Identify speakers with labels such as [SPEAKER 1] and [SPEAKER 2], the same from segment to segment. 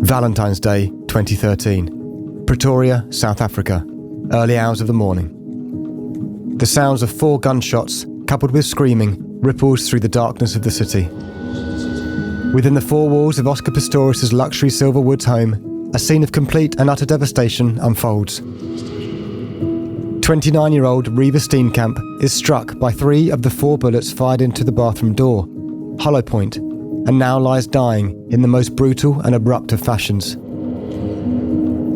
[SPEAKER 1] Valentine's Day 2013. Pretoria, South Africa. Early hours of the morning. The sounds of 4 gunshots, coupled with screaming, ripples through the darkness of the city. Within the 4 walls of Oscar Pistorius' luxury Silver Woods home, a scene of complete and utter devastation unfolds. 29-year-old Reeva Steenkamp is struck by 3 of the 4 bullets fired into the bathroom door, hollow point, and now lies dying in the most brutal and abrupt of fashions.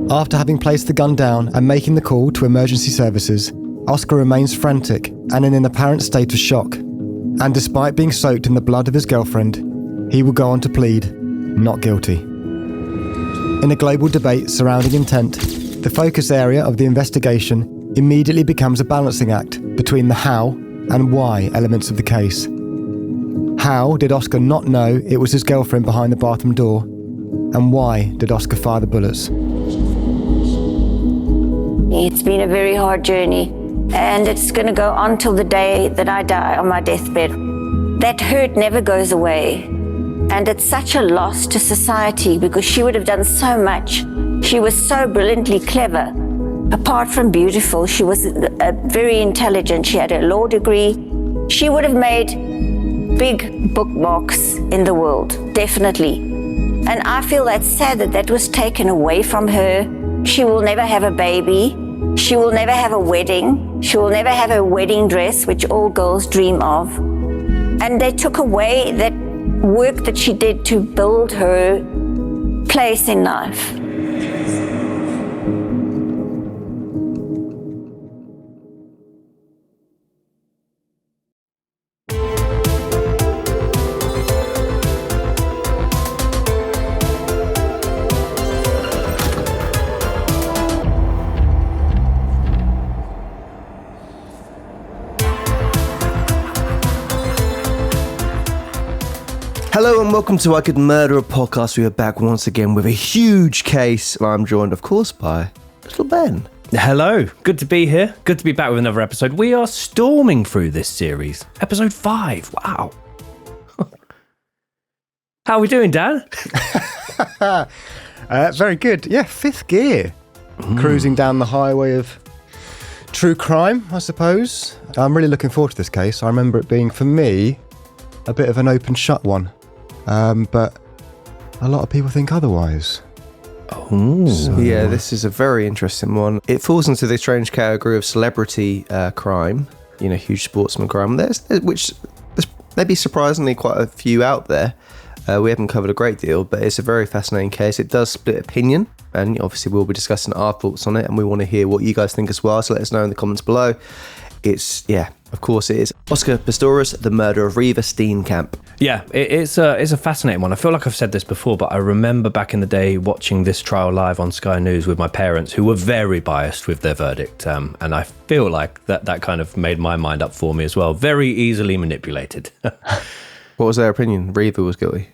[SPEAKER 1] After having placed the gun down and making the call to emergency services, Oscar remains frantic and in an apparent state of shock. And despite being soaked in the blood of his girlfriend, he will go on to plead not guilty. In a global debate surrounding intent, the focus area of the investigation immediately becomes a balancing act between the how and why elements of the case. How did Oscar not know it was his girlfriend behind the bathroom door? And why did Oscar fire the bullets?
[SPEAKER 2] It's been a very hard journey, and it's going to go on till the day that I die on my deathbed. That hurt never goes away, and it's such a loss to society because she would have done so much. She was so brilliantly clever. Apart from beautiful, she was very intelligent. She had a law degree. She would have made big bookmarks in the world, definitely. And I feel that's sad that that was taken away from her. She will never have a baby. She will never have a wedding. She will never have a wedding dress, which all girls dream of. And they took away that work that she did to build her place in life.
[SPEAKER 3] Hello and welcome to I Could Murder a Podcast. We are back once again with a huge case, and I'm joined, of course, by little Ben.
[SPEAKER 4] Hello, good to be here. Good to be back with another episode. We are storming through this series. Episode 5, wow. How are we doing, Dan?
[SPEAKER 1] Very good. Yeah, 5th gear. Cruising down the highway of true crime, I suppose. I'm really looking forward to this case. I remember it being, for me, a bit of an open shut one. But a lot of people think otherwise.
[SPEAKER 3] Yeah, this is a very interesting one. It falls into the strange category of celebrity crime, huge sportsman crime. There's maybe surprisingly quite a few out there. We haven't covered a great deal, but it's a very fascinating case. It does split opinion, and obviously we'll be discussing our thoughts on it, and we want to hear what you guys think as well, so let us know in the comments below. Of course it is. Oscar Pistorius, the murder of Reeva Steenkamp.
[SPEAKER 4] Yeah, it's a fascinating one. I feel like I've said this before, but I remember back in the day watching this trial live on Sky News with my parents, who were very biased with their verdict. And I feel like that kind of made my mind up for me as well. Very easily manipulated.
[SPEAKER 3] What was their opinion? Reeva was guilty.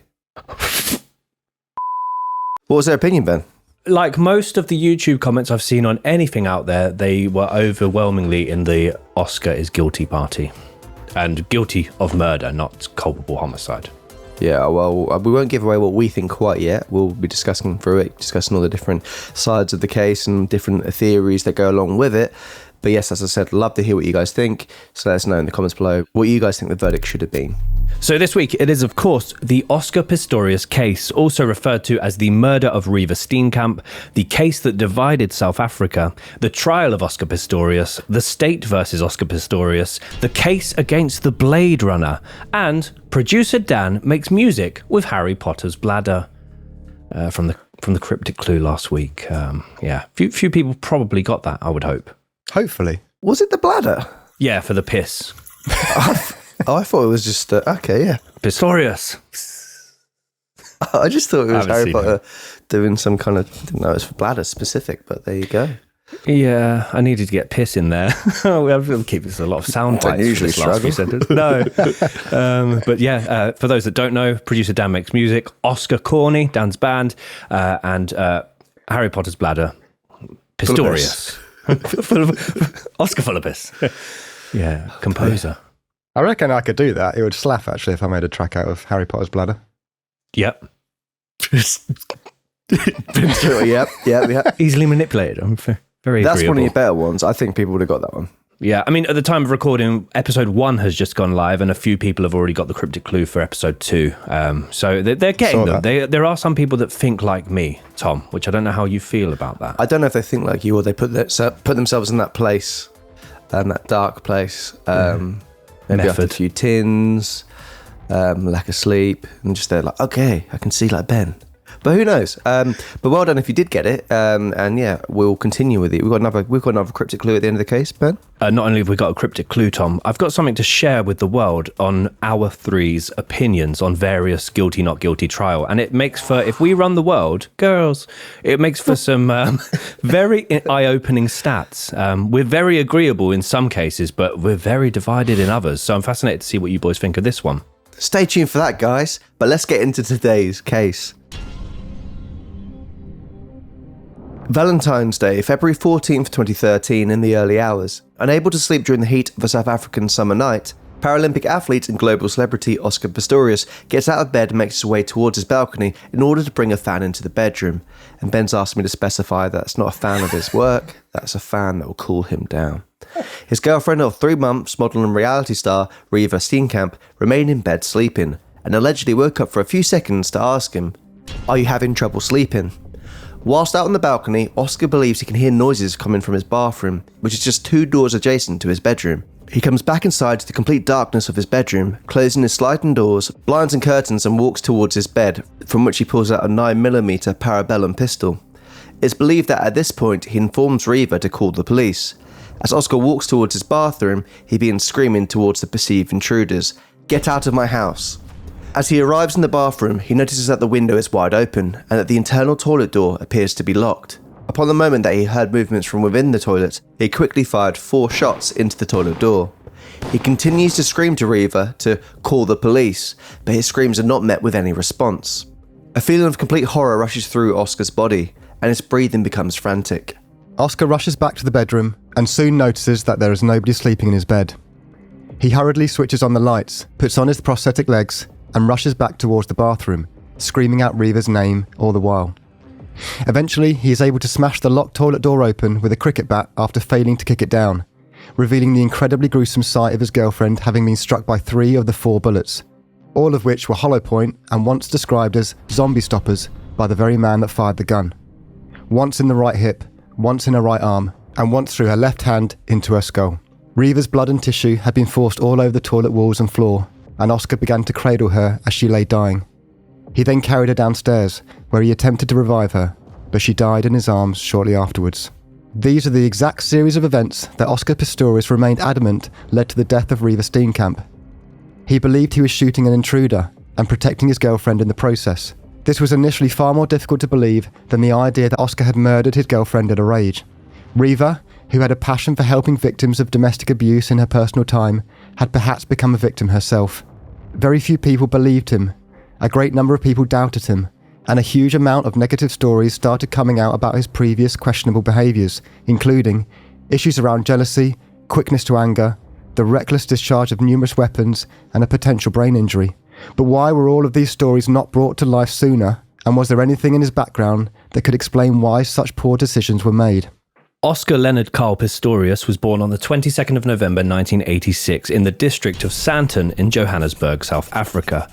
[SPEAKER 3] What was their opinion, Ben?
[SPEAKER 4] Like most of the YouTube comments I've seen on anything out there, they were overwhelmingly in the Oscar is guilty party. And guilty of murder, not culpable homicide.
[SPEAKER 3] Yeah, well, we won't give away what we think quite yet. We'll be discussing through it, discussing all the different sides of the case and different theories that go along with it. But yes, as I said, love to hear what you guys think. So let us know in the comments below what you guys think the verdict should have been.
[SPEAKER 4] So this week, it is, of course, the Oscar Pistorius case, also referred to as the murder of Reeva Steenkamp, the case that divided South Africa, the trial of Oscar Pistorius, the state versus Oscar Pistorius, the case against the Blade Runner, and producer Dan makes music with Harry Potter's bladder. From the cryptic clue last week. Few people probably got that, I would hope.
[SPEAKER 1] Hopefully.
[SPEAKER 3] Was it the bladder?
[SPEAKER 4] Yeah, for the piss.
[SPEAKER 3] I thought it was just, okay, yeah.
[SPEAKER 4] Pistorius.
[SPEAKER 3] I just thought it was Harry Potter doing some kind of, didn't know it was for bladder specific, but there you go.
[SPEAKER 4] Yeah, I needed to get piss in there. We'll keep this a lot of sound bites.
[SPEAKER 3] Usually struggle.
[SPEAKER 4] No. But yeah, for those that don't know, producer Dan makes music, Oscar Corney, Dan's band, and Harry Potter's bladder, Pistorius. Oscar full of piss. Yeah, composer.
[SPEAKER 1] I reckon I could do that. It would slap, actually, if I made a track out of Harry Potter's bladder.
[SPEAKER 4] Yep.
[SPEAKER 3] Yep.
[SPEAKER 4] Easily manipulated. I'm very
[SPEAKER 3] That's
[SPEAKER 4] agreeable.
[SPEAKER 3] one of your better ones. I think people would have got that one.
[SPEAKER 4] Yeah, I mean, at the time of recording, episode 1 has just gone live, and a few people have already got the cryptic clue for episode 2. So they're getting them. There are some people that think like me, Tom, which I don't know how you feel about that.
[SPEAKER 3] I don't know if they think like you or they put themselves in that place, that dark place. Maybe after a few tins, lack of sleep, and just they're like, okay, I can see like Ben. But who knows? But well done if you did get it. And yeah, we'll continue with it. We've got another cryptic clue at the end of the case, Ben.
[SPEAKER 4] Not only have we got a cryptic clue, Tom, I've got something to share with the world on our three's opinions on various guilty, not guilty trial. And it makes for, if we run the world, girls, it makes for some very eye-opening stats. We're very agreeable in some cases, but we're very divided in others. So I'm fascinated to see what you boys think of this one.
[SPEAKER 3] Stay tuned for that, guys. But let's get into today's case. Valentine's Day, February 14th, 2013, in the early hours. Unable to sleep during the heat of a South African summer night, Paralympic athlete and global celebrity Oscar Pistorius gets out of bed and makes his way towards his balcony in order to bring a fan into the bedroom. And Ben's asked me to specify that's not a fan of his work, that's a fan that will cool him down. His girlfriend of 3 months, model and reality star Reeva Steenkamp, remained in bed sleeping, and allegedly woke up for a few seconds to ask him, "Are you having trouble sleeping?" Whilst out on the balcony, Oscar believes he can hear noises coming from his bathroom, which is just 2 doors adjacent to his bedroom. He comes back inside to the complete darkness of his bedroom, closing his sliding doors, blinds and curtains, and walks towards his bed, from which he pulls out a 9mm Parabellum pistol. It's believed that at this point he informs Reeva to call the police. As Oscar walks towards his bathroom, he begins screaming towards the perceived intruders, "Get out of my house!" As he arrives in the bathroom, he notices that the window is wide open and that the internal toilet door appears to be locked. Upon the moment that he heard movements from within the toilet, he quickly fired 4 shots into the toilet door. He continues to scream to Reeva to call the police, but his screams are not met with any response. A feeling of complete horror rushes through Oscar's body, and his breathing becomes frantic.
[SPEAKER 1] Oscar rushes back to the bedroom and soon notices that there is nobody sleeping in his bed. He hurriedly switches on the lights, puts on his prosthetic legs, and rushes back towards the bathroom, screaming out Reeva's name all the while. Eventually, he is able to smash the locked toilet door open with a cricket bat after failing to kick it down, revealing the incredibly gruesome sight of his girlfriend having been struck by 3 of the 4 bullets, all of which were hollow point and once described as zombie stoppers by the very man that fired the gun. Once in the right hip, once in her right arm, and once through her left hand into her skull. Reeva's blood and tissue had been forced all over the toilet walls and floor, and Oscar began to cradle her as she lay dying. He then carried her downstairs, where he attempted to revive her, but she died in his arms shortly afterwards. These are the exact series of events that Oscar Pistorius remained adamant led to the death of Reeva Steenkamp. He believed he was shooting an intruder and protecting his girlfriend in the process. This was initially far more difficult to believe than the idea that Oscar had murdered his girlfriend in a rage. Reeva, who had a passion for helping victims of domestic abuse in her personal time, had perhaps become a victim herself. Very few people believed him, a great number of people doubted him, and a huge amount of negative stories started coming out about his previous questionable behaviours, including issues around jealousy, quickness to anger, the reckless discharge of numerous weapons, and a potential brain injury. But why were all of these stories not brought to life sooner, and was there anything in his background that could explain why such poor decisions were made?
[SPEAKER 4] Oscar Leonard Carl Pistorius was born on the 22nd of November 1986 in the district of Sandton in Johannesburg, South Africa.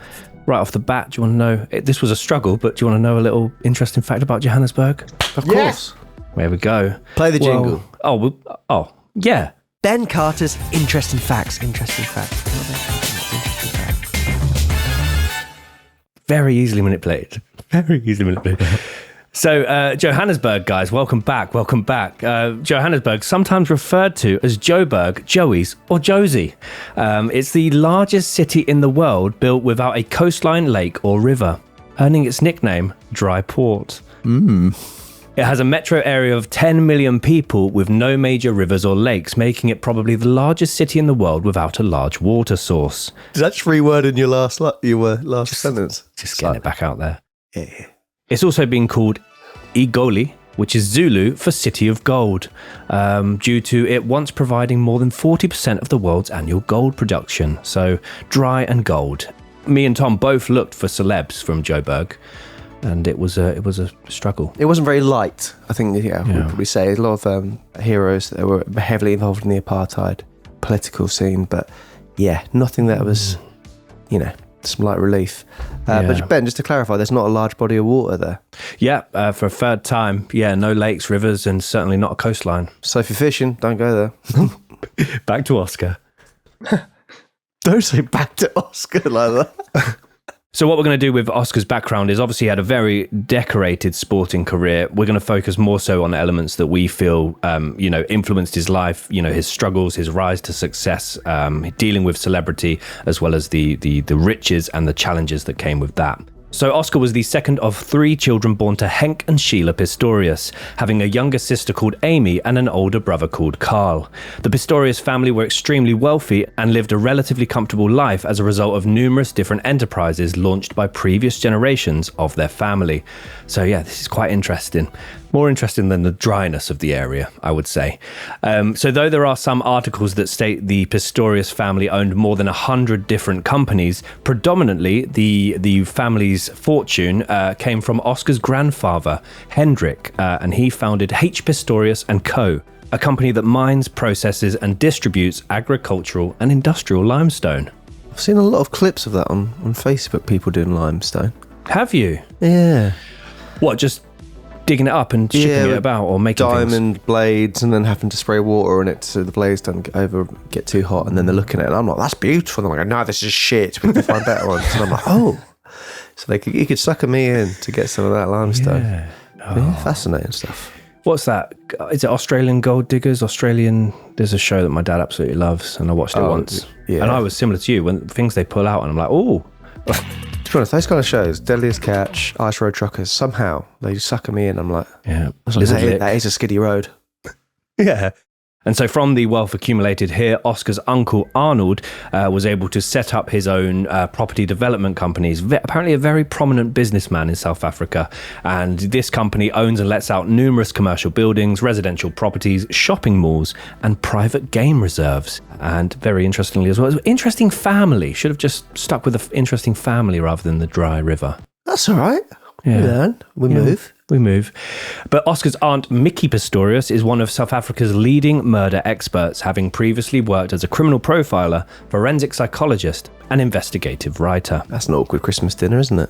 [SPEAKER 4] Right off the bat, do you want to know, this was a struggle, but do you want to know a little interesting fact about Johannesburg?
[SPEAKER 3] Of course.
[SPEAKER 4] There we go.
[SPEAKER 3] Play the jingle.
[SPEAKER 4] Yeah.
[SPEAKER 3] Ben Carter's interesting facts.
[SPEAKER 4] Very easily manipulated. So, Johannesburg, guys, welcome back. Johannesburg, sometimes referred to as Joburg, Joey's, or Josie. It's the largest city in the world built without a coastline, lake, or river, earning its nickname, Dry Port. It has a metro area of 10 million people with no major rivers or lakes, making it probably the largest city in the world without a large water source.
[SPEAKER 3] Did that just reword in your last sentence?
[SPEAKER 4] Just getting it back out there.
[SPEAKER 3] Yeah.
[SPEAKER 4] It's also been called Igoli, which is Zulu for City of Gold, due to it once providing more than 40% of the world's annual gold production. So dry and gold. Me and Tom both looked for celebs from Joburg. and it was a struggle.
[SPEAKER 3] It wasn't very light, I think. We'd probably say a lot of heroes that were heavily involved in the apartheid political scene, but nothing that was, some light relief. But Ben, just to clarify, there's not a large body of water there.
[SPEAKER 4] Yeah, for a third time. Yeah, no lakes, rivers, and certainly not a coastline.
[SPEAKER 3] So if you're fishing, don't go there.
[SPEAKER 4] Back to Oscar.
[SPEAKER 3] Don't say back to Oscar like that.
[SPEAKER 4] So what we're going to do with Oscar's background is obviously he had a very decorated sporting career. We're going to focus more so on the elements that we feel, influenced his life, his struggles, his rise to success, dealing with celebrity, as well as the riches and the challenges that came with that. So Oscar was the second of 3 children born to Henk and Sheila Pistorius, having a younger sister called Amy and an older brother called Carl. The Pistorius family were extremely wealthy and lived a relatively comfortable life as a result of numerous different enterprises launched by previous generations of their family. So this is quite interesting. More interesting than the dryness of the area, I would say. So though there are some articles that state the Pistorius family owned more than 100 different companies, predominantly the family's fortune came from Oscar's grandfather, Hendrik, and he founded H. Pistorius & Co., a company that mines, processes and distributes agricultural and industrial limestone.
[SPEAKER 3] I've seen a lot of clips of that on Facebook, people doing limestone.
[SPEAKER 4] Have you?
[SPEAKER 3] Yeah.
[SPEAKER 4] What, just digging it up and shipping it about, or making
[SPEAKER 3] diamond blades and then having to spray water on it so the blades don't get too hot, and then they're looking at it and I'm like, that's beautiful, and I'm like, no, this is shit, we can find better ones. And I'm like, so you could sucker me in to get some of that limestone. Fascinating stuff.
[SPEAKER 4] What's that? Is it Australian Gold Diggers? There's a show that my dad absolutely loves, and I watched it once. Yeah. And I was similar to you, when things they pull out and I'm like, oh.
[SPEAKER 3] To be honest, those kind of shows, Deadliest Catch, Ice Road Truckers, somehow they sucker me in. I'm like, that is a skiddy road.
[SPEAKER 4] Yeah. And so from the wealth accumulated here, Oscar's uncle Arnold was able to set up his own property development companies. Apparently a very prominent businessman in South Africa. And this company owns and lets out numerous commercial buildings, residential properties, shopping malls, and private game reserves. And very interestingly as well, interesting family. Should have just stuck with the interesting family rather than the dry river.
[SPEAKER 3] That's all right.
[SPEAKER 4] Yeah.
[SPEAKER 3] We move.
[SPEAKER 4] We move. But Oscar's aunt, Mickey Pistorius, is one of South Africa's leading murder experts, having previously worked as a criminal profiler, forensic psychologist, and investigative writer.
[SPEAKER 3] That's an awkward Christmas dinner, isn't it?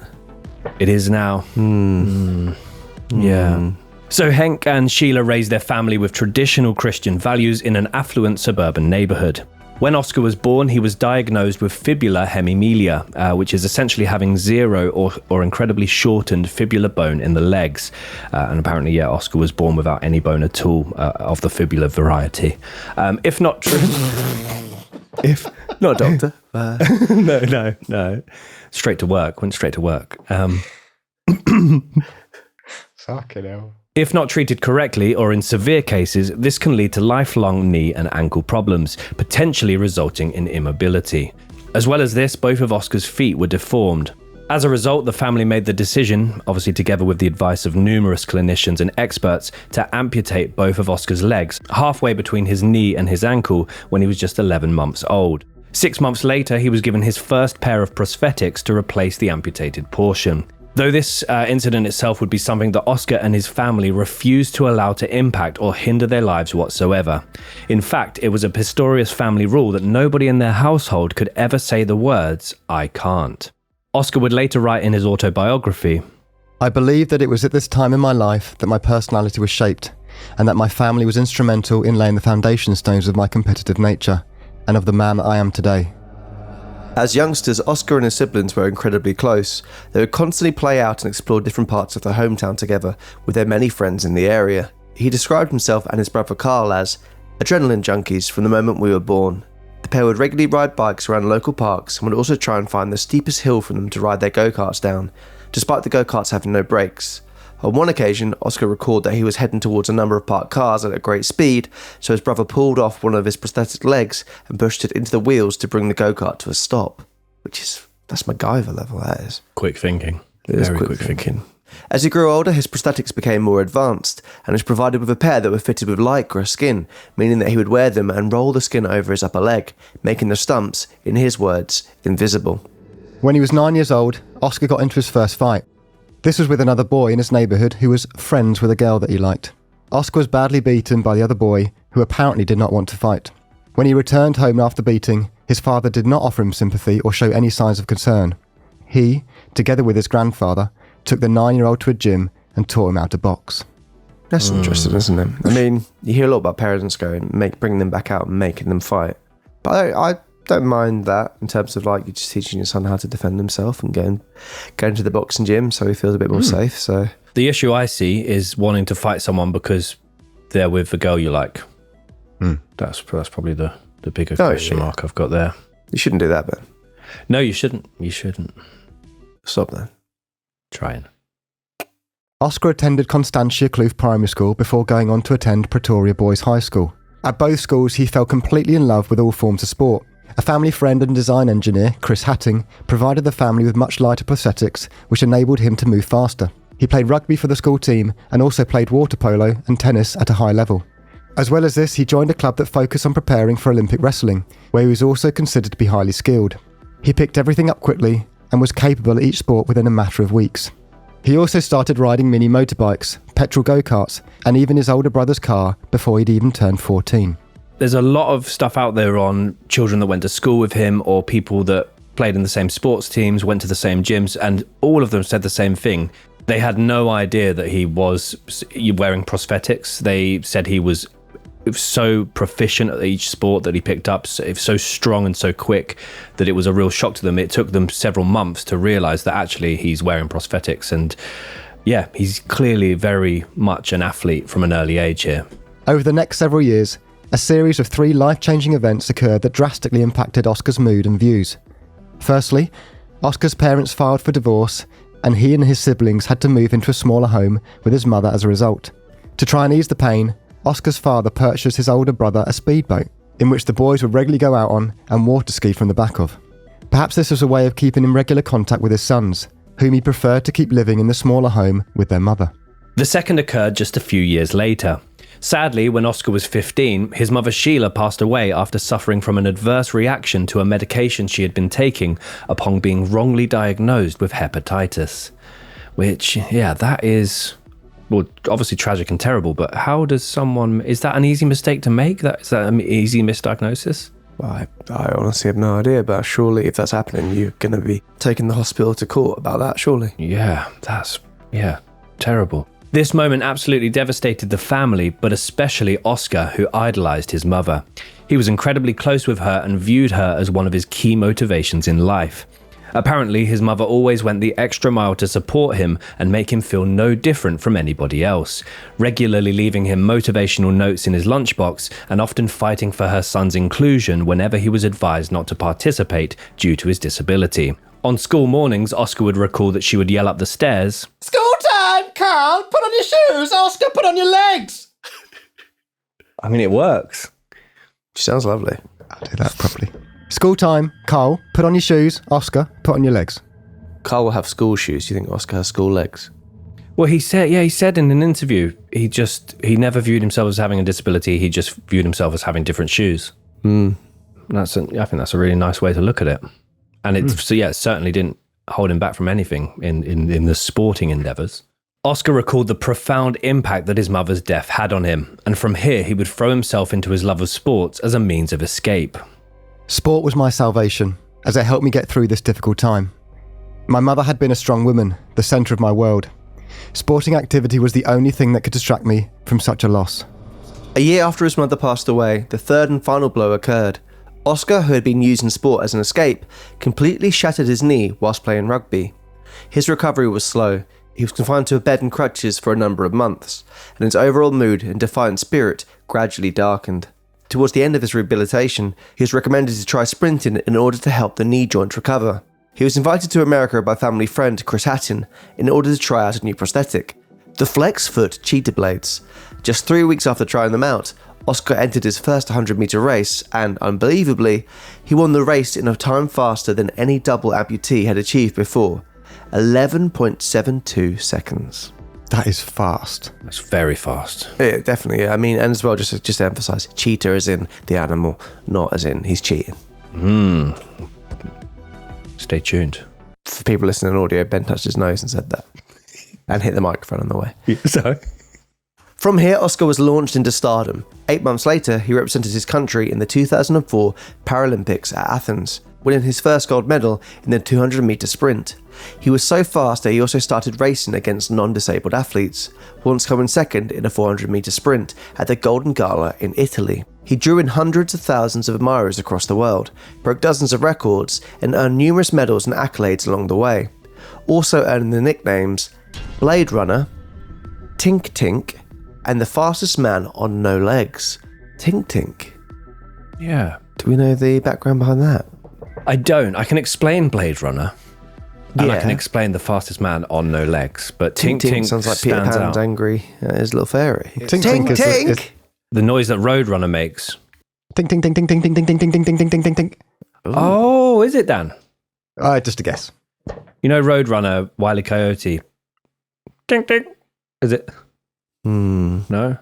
[SPEAKER 4] It is now. Yeah. So Henk and Sheila raised their family with traditional Christian values in an affluent suburban neighborhood. When Oscar was born, he was diagnosed with fibular hemimelia, which is essentially having zero or incredibly shortened fibular bone in the legs. And apparently, Oscar was born without any bone at all of the fibular variety. If not true...
[SPEAKER 3] If not a doctor.
[SPEAKER 4] No. Straight to work. Went straight to work.
[SPEAKER 1] Fucking hell.
[SPEAKER 4] If not treated correctly, or in severe cases, this can lead to lifelong knee and ankle problems, potentially resulting in immobility. As well as this, both of Oscar's feet were deformed. As a result, the family made the decision, obviously together with the advice of numerous clinicians and experts, to amputate both of Oscar's legs, halfway between his knee and his ankle, when he was just 11 months old. 6 months later, he was given his first pair of prosthetics to replace the amputated portion. Though this incident itself would be something that Oscar and his family refused to allow to impact or hinder their lives whatsoever. In fact, it was a Pistorius family rule that nobody in their household could ever say the words, "I can't." Oscar would later write in his autobiography,
[SPEAKER 1] I believe that it was at this time in my life that my personality was shaped, and that my family was instrumental in laying the foundation stones of my competitive nature, and of the man that I am today.
[SPEAKER 3] As youngsters, Oscar and his siblings were incredibly close. They would constantly play out and explore different parts of their hometown together with their many friends in the area. He described himself and his brother Carl as adrenaline junkies from the moment we were born. The pair would regularly ride bikes around local parks and would also try and find the steepest hill for them to ride their go-karts down, despite the go-karts having no brakes. On one occasion, Oscar recalled that he was heading towards a number of parked cars at a great speed, so his brother pulled off one of his prosthetic legs and pushed it into the wheels to bring the go-kart to a stop. That's MacGyver level, that is.
[SPEAKER 4] quick thinking.
[SPEAKER 3] It is quick thinking. As he grew older, his prosthetics became more advanced, and was provided with a pair that were fitted with lycra skin, meaning that he would wear them and roll the skin over his upper leg, making the stumps, in his words, invisible.
[SPEAKER 1] When he was 9 years old, Oscar got into his first fight. This was with another boy in his neighbourhood who was friends with a girl that he liked. Oscar was badly beaten by the other boy, who apparently did not want to fight. When he returned home after beating, his father did not offer him sympathy or show any signs of concern. He, together with his grandfather, took the 9-year-old to a gym and taught him how to box.
[SPEAKER 3] That's interesting, isn't it? I mean, you hear a lot about parents bringing them back out and making them fight. But I don't mind that in terms of like you're just teaching your son how to defend himself and going to the boxing gym so he feels a bit more safe. So
[SPEAKER 4] the issue I see is wanting to fight someone because they're with the girl you like. That's probably the bigger question mark I've got there.
[SPEAKER 3] You shouldn't do that, Ben.
[SPEAKER 4] No, you shouldn't. You shouldn't.
[SPEAKER 3] Stop then.
[SPEAKER 4] Trying.
[SPEAKER 1] Oscar attended Constantia Kloof Primary School before going on to attend Pretoria Boys High School. At both schools, he fell completely in love with all forms of sport. A family friend and design engineer, Chris Hatting, provided the family with much lighter prosthetics, which enabled him to move faster. He played rugby for the school team and also played water polo and tennis at a high level. As well as this, he joined a club that focused on preparing for Olympic wrestling, where he was also considered to be highly skilled. He picked everything up quickly and was capable at each sport within a matter of weeks. He also started riding mini motorbikes, petrol go-karts, and even his older brother's car before he'd even turned 14.
[SPEAKER 4] There's a lot of stuff out there on children that went to school with him or people that played in the same sports teams, went to the same gyms, and all of them said the same thing. They had no idea that he was wearing prosthetics. They said he was so proficient at each sport that he picked up, so strong and so quick that it was a real shock to them. It took them several months to realise that actually he's wearing prosthetics. And yeah, he's clearly very much an athlete from an early age here.
[SPEAKER 1] Over the next several years, a series of 3 life-changing events occurred that drastically impacted Oscar's mood and views. Firstly, Oscar's parents filed for divorce, and he and his siblings had to move into a smaller home with his mother as a result. To try and ease the pain, Oscar's father purchased his older brother a speedboat, in which the boys would regularly go out on and water ski from the back of. Perhaps this was a way of keeping in regular contact with his sons, whom he preferred to keep living in the smaller home with their mother.
[SPEAKER 4] The second occurred just a few years later. Sadly, when Oscar was 15, his mother Sheila passed away after suffering from an adverse reaction to a medication she had been taking upon being wrongly diagnosed with hepatitis. Which, yeah, that is... well, obviously tragic and terrible, but how does someone... is that an easy mistake to make? Is that an easy misdiagnosis?
[SPEAKER 3] Well, I honestly have no idea, but surely if that's happening, you're going to be taking the hospital to court about that, surely.
[SPEAKER 4] Yeah, terrible. This moment absolutely devastated the family, but especially Oscar, who idolised his mother. He was incredibly close with her and viewed her as one of his key motivations in life. Apparently, his mother always went the extra mile to support him and make him feel no different from anybody else, regularly leaving him motivational notes in his lunchbox and often fighting for her son's inclusion whenever he was advised not to participate due to his disability. On school mornings, Oscar would recall that she would yell up the stairs, "School time, Carl! Put on your shoes! Oscar, put on your legs!" I mean, it works.
[SPEAKER 3] She sounds lovely.
[SPEAKER 1] I'll do that properly. School time, Carl, put on your shoes. Oscar, put on your legs.
[SPEAKER 3] Carl will have school shoes. Do you think Oscar has school legs?
[SPEAKER 4] Well, he said in an interview, he never viewed himself as having a disability. He just viewed himself as having different shoes. I think that's a really nice way to look at it. And it certainly didn't hold him back from anything in the sporting endeavours. Oscar recalled the profound impact that his mother's death had on him, and from here he would throw himself into his love of sports as a means of escape.
[SPEAKER 1] Sport was my salvation, as it helped me get through this difficult time. My mother had been a strong woman, the centre of my world. Sporting activity was the only thing that could distract me from such a loss.
[SPEAKER 3] A year after his mother passed away, the third and final blow occurred. Oscar, who had been using sport as an escape, completely shattered his knee whilst playing rugby. His recovery was slow. He was confined to a bed and crutches for a number of months, and his overall mood and defiant spirit gradually darkened. Towards the end of his rehabilitation, he was recommended to try sprinting in order to help the knee joint recover. He was invited to America by family friend Chris Hatton in order to try out a new prosthetic, the Flex Foot Cheetah Blades. Just 3 weeks after trying them out, Oscar entered his first 100-metre race and, unbelievably, he won the race in a time faster than any double amputee had achieved before, 11.72 seconds.
[SPEAKER 1] That is fast.
[SPEAKER 4] That's very fast.
[SPEAKER 3] Yeah, definitely. Yeah. I mean, and as well, just to emphasise, cheetah as in the animal, not as in he's cheating.
[SPEAKER 4] Stay tuned.
[SPEAKER 3] For people listening on audio, Ben touched his nose and said that. And hit the microphone on the way.
[SPEAKER 4] So,
[SPEAKER 3] From here, Oscar was launched into stardom. 8 months later, he represented his country in the 2004 Paralympics at Athens, winning his first gold medal in the 200-metre sprint. He was so fast that he also started racing against non-disabled athletes, once coming second in a 400-metre sprint at the Golden Gala in Italy. He drew in hundreds of thousands of admirers across the world, broke dozens of records, and earned numerous medals and accolades along the way, also earning the nicknames Blade Runner, Tink Tink, and the fastest man on no legs. Tink Tink.
[SPEAKER 4] yeah.
[SPEAKER 3] Do we know the background behind that?
[SPEAKER 4] I don't. I can explain Blade Runner. And I
[SPEAKER 3] Yeah.
[SPEAKER 4] can explain the fastest man on no legs. But Tink Tink
[SPEAKER 3] sounds like Peter
[SPEAKER 4] stands
[SPEAKER 3] Pan's
[SPEAKER 4] out.
[SPEAKER 3] angry at his little fairy.
[SPEAKER 1] Tink
[SPEAKER 3] Tink
[SPEAKER 1] Tink is- is-
[SPEAKER 4] The noise that Roadrunner makes.
[SPEAKER 1] Ting ting ting ting ting ting ting ting ting ting ting ting ting ting ting.
[SPEAKER 4] Oh, is it, Dan?
[SPEAKER 1] Just a guess.
[SPEAKER 4] You know Roadrunner, Wile E. Coyote? Tink Tink. Is it? No?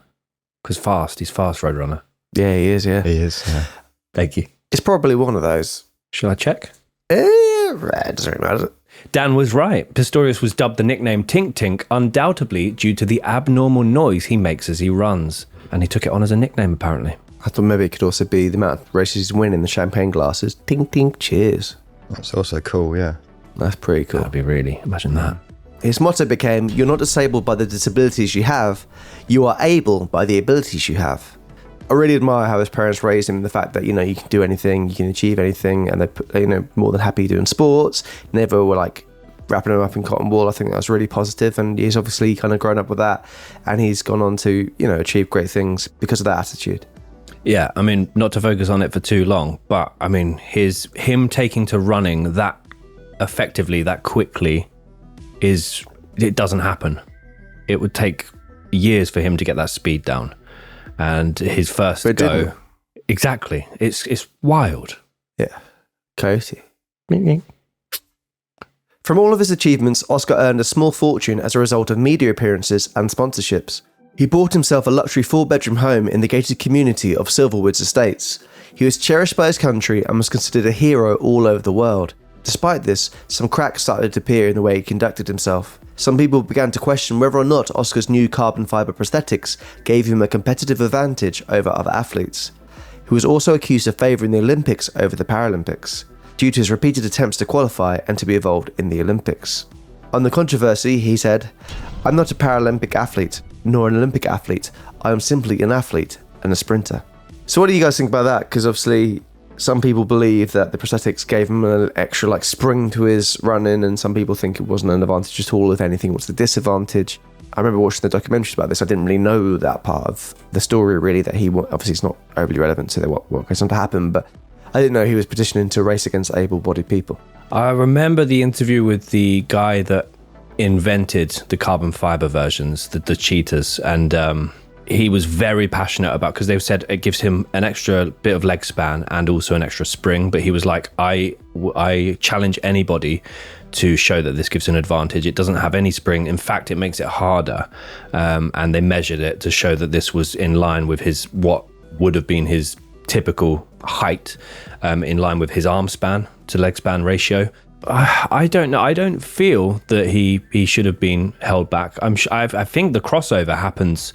[SPEAKER 4] Because fast. He's fast, Roadrunner.
[SPEAKER 3] Yeah, he is, yeah.
[SPEAKER 1] He is. Yeah.
[SPEAKER 4] Thank you.
[SPEAKER 3] It's probably one of those.
[SPEAKER 4] Shall I check?
[SPEAKER 3] It doesn't really matter.
[SPEAKER 4] Dan was right. Pistorius was dubbed the nickname Tink Tink undoubtedly due to the abnormal noise he makes as he runs. And he took it on as a nickname, apparently.
[SPEAKER 3] I thought maybe it could also be the amount of races he's winning, the champagne glasses. Tink, tink, cheers.
[SPEAKER 1] That's also cool, yeah.
[SPEAKER 3] That's pretty cool.
[SPEAKER 4] That'd be really, imagine that.
[SPEAKER 3] His motto became, "You're not disabled by the disabilities you have, you are able by the abilities you have." I really admire how his parents raised him, the fact that, you can do anything, you can achieve anything, and they're more than happy doing sports, never were like wrapping him up in cotton wool. I think that was really positive, and he's obviously kind of grown up with that, and he's gone on to, achieve great things because of that attitude.
[SPEAKER 4] Yeah, I mean, not to focus on it for too long, but I mean, him taking to running that effectively, that quickly, it doesn't happen. It would take years for him to get that speed down. And his first
[SPEAKER 3] But it
[SPEAKER 4] go,
[SPEAKER 3] didn't.
[SPEAKER 4] exactly. It's wild.
[SPEAKER 3] Yeah. Coyote. From all of his achievements, Oscar earned a small fortune as a result of media appearances and sponsorships. He bought himself a luxury 4-bedroom home in the gated community of Silverwoods Estates. He was cherished by his country and was considered a hero all over the world. Despite this, some cracks started to appear in the way he conducted himself. Some people began to question whether or not Oscar's new carbon fibre prosthetics gave him a competitive advantage over other athletes. He was also accused of favouring the Olympics over the Paralympics, due to his repeated attempts to qualify and to be involved in the Olympics. On the controversy, he said, "I'm not a Paralympic athlete, nor an Olympic athlete. I am simply an athlete and a sprinter." So what do you guys think about that? Because obviously some people believe that the prosthetics gave him an extra spring to his running, and some people think it wasn't an advantage at all. If anything, it was the disadvantage. I remember watching the documentaries about this. I didn't really know that part of the story, really, that he, obviously it's not overly relevant to what goes on to happen, but I didn't know he was petitioning to race against able-bodied people.
[SPEAKER 4] I remember the interview with the guy that invented the carbon fiber versions, the cheetahs, and he was very passionate about, because they said it gives him an extra bit of leg span and also an extra spring, but he was like, I challenge anybody to show that this gives an advantage. It doesn't have any spring. In fact, it makes it harder. And they measured it to show that this was in line with what would have been his typical height, in line with his arm span to leg span ratio. I don't know. I don't feel that he should have been held back. I think the crossover happens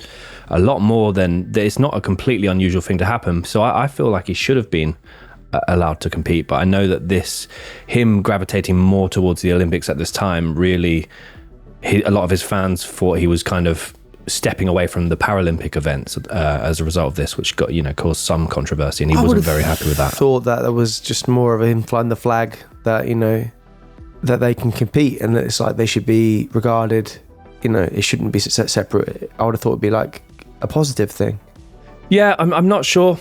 [SPEAKER 4] a lot more than it's not a completely unusual thing to happen. So I feel like he should have been allowed to compete. But I know that him gravitating more towards the Olympics at this time, really, a lot of his fans thought he was kind of stepping away from the Paralympic events as a result of this, which caused some controversy, and he wasn't very happy with that.
[SPEAKER 3] I thought that was just more of him flying the flag that that they can compete, and that it's like they should be regarded. It shouldn't be separate. I would have thought it'd be like a positive thing.
[SPEAKER 4] Yeah, I'm not sure.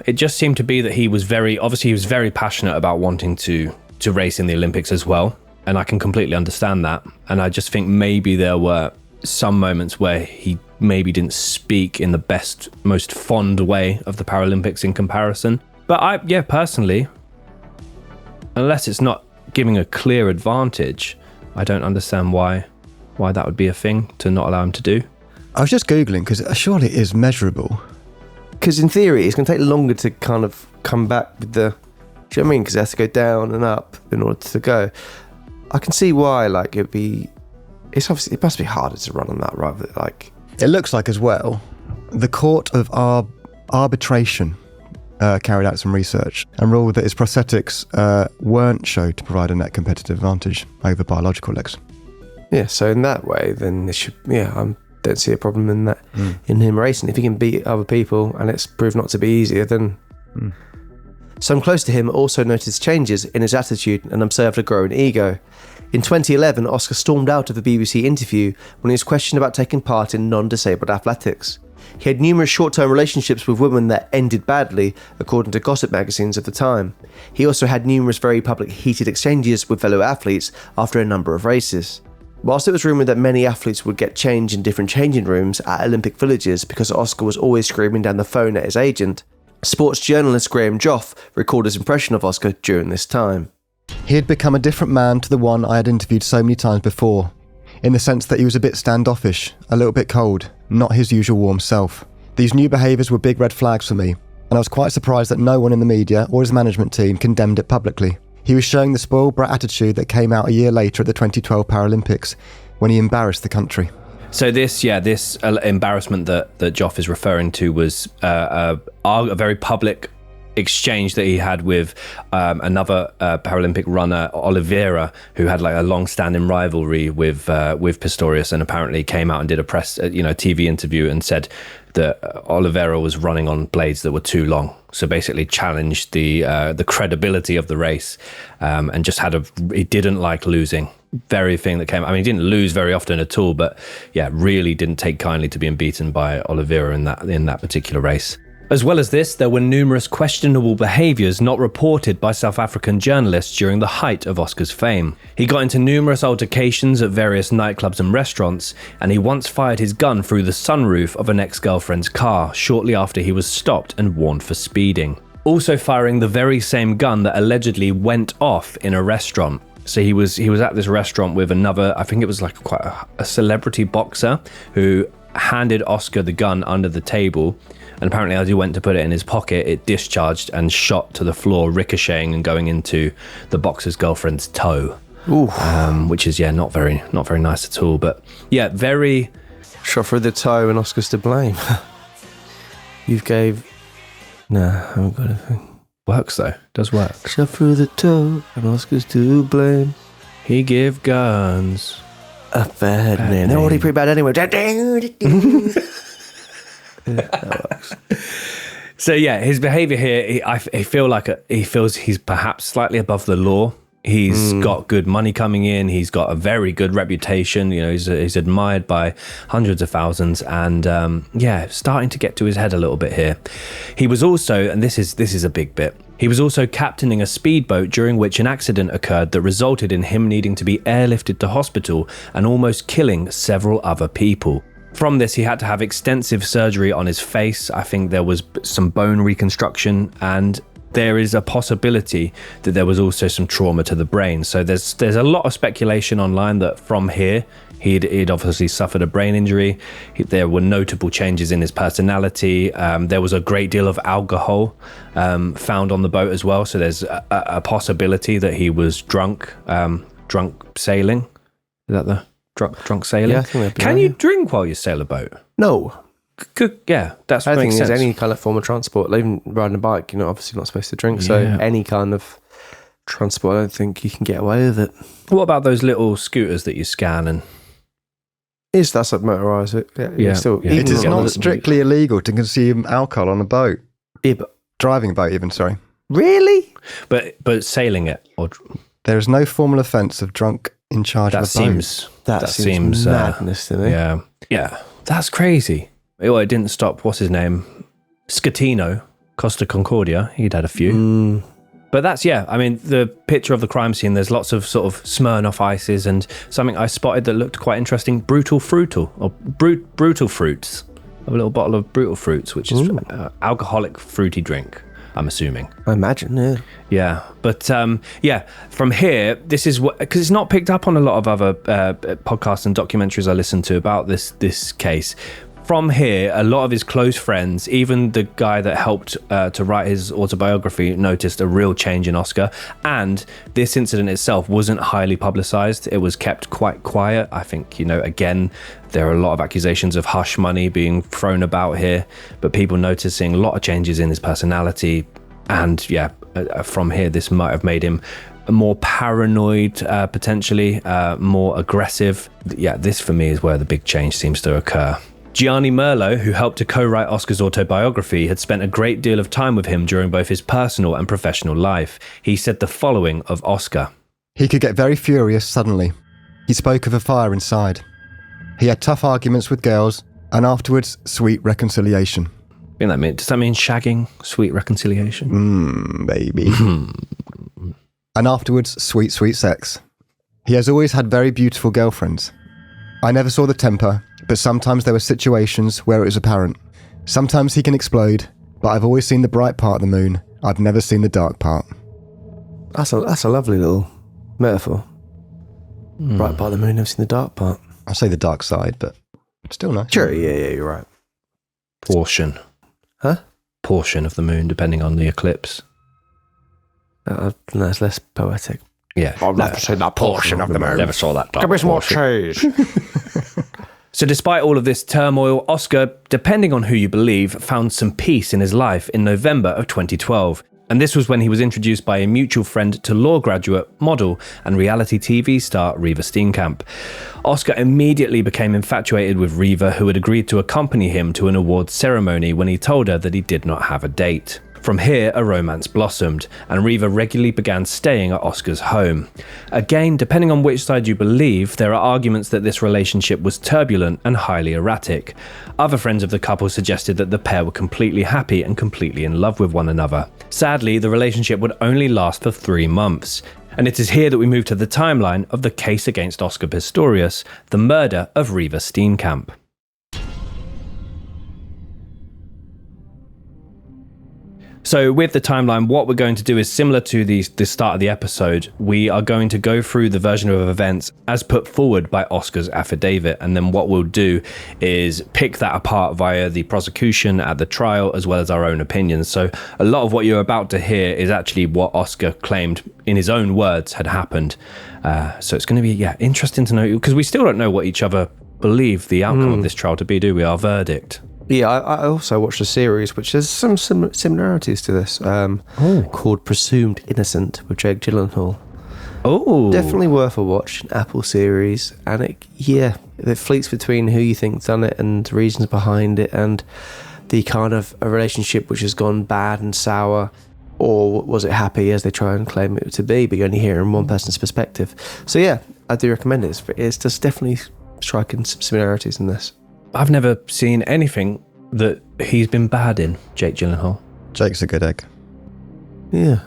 [SPEAKER 4] It just seemed to be that he was very passionate about wanting to race in the Olympics as well, and I can completely understand that. And I just think maybe there were some moments where he maybe didn't speak in the best, most fond way of the Paralympics in comparison. But personally, unless it's not giving a clear advantage, I don't understand why that would be a thing to not allow him to do.
[SPEAKER 1] I was just Googling, because surely it is measurable.
[SPEAKER 3] Because in theory, it's going to take longer to kind of come back with the... Do you know what I mean? Because it has to go down and up in order to go. I can see why, it'd be it must be harder to run on that, right? Like,
[SPEAKER 1] it looks like as well, the Court of Arbitration carried out some research and ruled that his prosthetics weren't shown to provide a net competitive advantage over biological legs.
[SPEAKER 3] Yeah, so in that way, then it should. Yeah, I don't see a problem in that in him racing. If he can beat other people and it's proved not to be easier, then. Some close to him also noticed changes in his attitude and observed a growing ego. In 2011, Oscar stormed out of a BBC interview when he was questioned about taking part in non-disabled athletics. He had numerous short-term relationships with women that ended badly, according to gossip magazines of the time. He also had numerous very public heated exchanges with fellow athletes after a number of races. Whilst it was rumoured that many athletes would get changed in different changing rooms at Olympic villages because Oscar was always screaming down the phone at his agent, sports journalist Graham Joff recalled his impression of Oscar during this time.
[SPEAKER 1] He had become a different man to the one I had interviewed so many times before, in the sense that he was a bit standoffish, a little bit cold, not his usual warm self. These new behaviours were big red flags for me, and I was quite surprised that no one in the media or his management team condemned it publicly. He was showing the spoiled brat attitude that came out a year later at the 2012 Paralympics, when he embarrassed the country.
[SPEAKER 4] So this embarrassment that Joff is referring to was a very public exchange that he had with another Paralympic runner, Oliveira, who had like a long-standing rivalry with Pistorius, and apparently came out and did a press, TV interview and said that Oliveira was running on blades that were too long. So basically challenged the credibility of the race, and just he didn't like losing. Very thing that came. I mean, he didn't lose very often at all, but yeah, really didn't take kindly to being beaten by Oliveira in that particular race. As well as this, there were numerous questionable behaviours not reported by South African journalists during the height of Oscar's fame. He got into numerous altercations at various nightclubs and restaurants, and he once fired his gun through the sunroof of an ex-girlfriend's car shortly after he was stopped and warned for speeding. Also firing the very same gun that allegedly went off in a restaurant. So he was at this restaurant with another, I think it was like quite a celebrity boxer, who handed Oscar the gun under the table, and apparently as he went to put it in his pocket, it discharged and shot to the floor, ricocheting and going into the boxer's girlfriend's toe. Which is not very nice at all. But yeah, very
[SPEAKER 3] shot through the toe and Oscar's to blame. I haven't got anything.
[SPEAKER 4] Works though, does work.
[SPEAKER 3] Shot through the toe and Oscar's to blame.
[SPEAKER 4] He give guns
[SPEAKER 3] a bad name. They're already pretty bad anyway. That works.
[SPEAKER 4] So yeah, his behaviour here, I feel like he feels he's perhaps slightly above the law. He's got good money coming in. He's got a very good reputation. He's admired by hundreds of thousands, and starting to get to his head a little bit here. He was also, and this is a big bit, he was also captaining a speedboat during which an accident occurred that resulted in him needing to be airlifted to hospital and almost killing several other people. From this, he had to have extensive surgery on his face. I think there was some bone reconstruction, and there is a possibility that there was also some trauma to the brain. So there's a lot of speculation online that from here, he'd obviously suffered a brain injury. There were notable changes in his personality. There was a great deal of alcohol found on the boat as well. So there's a possibility that he was drunk sailing. Is that the drunk sailing?
[SPEAKER 3] Yeah, I think
[SPEAKER 4] Can you drink while you sail a boat?
[SPEAKER 3] No.
[SPEAKER 4] Yeah, that's
[SPEAKER 3] I think
[SPEAKER 4] makes
[SPEAKER 3] there's
[SPEAKER 4] sense.
[SPEAKER 3] any kind of form of transport. Even riding a bike, obviously not supposed to drink. So any kind of transport, I don't think you can get away with it.
[SPEAKER 4] What about those little scooters that you scan and?
[SPEAKER 3] That's like motorised.
[SPEAKER 1] It is not strictly illegal to consume alcohol on a boat.
[SPEAKER 3] Yeah, but
[SPEAKER 1] Driving a boat even, sorry.
[SPEAKER 3] really?
[SPEAKER 4] But sailing it or
[SPEAKER 1] There is no formal offence of drunk in charge of a boat.
[SPEAKER 3] That seems madness to me.
[SPEAKER 4] Yeah, that's crazy. Well, it didn't stop. What's his name? Scatino, Costa Concordia. He'd had a few. But that's, I mean, the picture of the crime scene, there's lots of sort of Smirnoff ices and something I spotted that looked quite interesting. Brutal fruits. A little bottle of Brutal Fruits, which is alcoholic fruity drink, I'm assuming.
[SPEAKER 3] I imagine, yeah.
[SPEAKER 4] Yeah, but from here, this is what, because it's not picked up on a lot of other podcasts and documentaries I listen to about this case. from here, a lot of his close friends, even the guy that helped to write his autobiography, noticed a real change in Oscar. And this incident itself wasn't highly publicized. It was kept quite quiet. I think, again, there are a lot of accusations of hush money being thrown about here, but people noticing a lot of changes in his personality. And from here, this might have made him more paranoid, potentially more aggressive. This for me is where the big change seems to occur. Gianni Merlo, who helped to co-write Oscar's autobiography, had spent a great deal of time with him during both his personal and professional life. He said the following of Oscar.
[SPEAKER 1] He could get very furious suddenly. He spoke of a fire inside. He had tough arguments with girls, and afterwards, sweet reconciliation.
[SPEAKER 4] Does that mean shagging, sweet reconciliation?
[SPEAKER 1] Baby. And afterwards, sweet, sweet sex. He has always had very beautiful girlfriends. I never saw the temper, but sometimes there were situations where it was apparent. Sometimes he can explode, but I've always seen the bright part of the moon. I've never seen the dark part.
[SPEAKER 3] That's a lovely little metaphor. Bright part of the moon, never seen the dark part.
[SPEAKER 1] I say the dark side, but still nice.
[SPEAKER 3] Sure, yeah, you're right.
[SPEAKER 4] Portion.
[SPEAKER 3] Huh?
[SPEAKER 4] Portion of the moon, depending on the eclipse.
[SPEAKER 3] No, it's less poetic.
[SPEAKER 4] Yeah.
[SPEAKER 3] I've never seen that portion of the moon.
[SPEAKER 4] Never saw that dark
[SPEAKER 3] Give me some more
[SPEAKER 4] portion.
[SPEAKER 3] cheese.
[SPEAKER 4] So despite all of this turmoil, Oscar, depending on who you believe, found some peace in his life in November of 2012. And this was when he was introduced by a mutual friend to law graduate, model, and reality TV star Reeva Steenkamp. Oscar immediately became infatuated with Reeva, who had agreed to accompany him to an awards ceremony when he told her that he did not have a date. From here, a romance blossomed, and Reeva regularly began staying at Oscar's home. Again, depending on which side you believe, there are arguments that this relationship was turbulent and highly erratic. Other friends of the couple suggested that the pair were completely happy and completely in love with one another. Sadly, the relationship would only last for 3 months. And it is here that we move to the timeline of the case against Oscar Pistorius, the murder of Reeva Steenkamp. So with the timeline, what we're going to do is similar to the start of the episode. We are going to go through the version of events as put forward by Oscar's affidavit. And then what we'll do is pick that apart via the prosecution at the trial, as well as our own opinions. So a lot of what you're about to hear is actually what Oscar claimed in his own words had happened. So it's going to be, interesting to know, because we still don't know what each other believe the outcome of this trial to be, do we? Our verdict.
[SPEAKER 3] Yeah, I also watched a series which has some similarities to this, called Presumed Innocent with Jake Gyllenhaal.
[SPEAKER 4] Oh,
[SPEAKER 3] definitely worth a watch. An Apple series, and it fleets between who you think's done it and reasons behind it, and the kind of a relationship which has gone bad and sour, or was it happy as they try and claim it to be, but you only hear in one person's perspective. So yeah, I do recommend it. It's just definitely striking some similarities in this.
[SPEAKER 4] I've never seen anything that he's been bad in, Jake Gyllenhaal.
[SPEAKER 1] Jake's a good egg.
[SPEAKER 3] Yeah,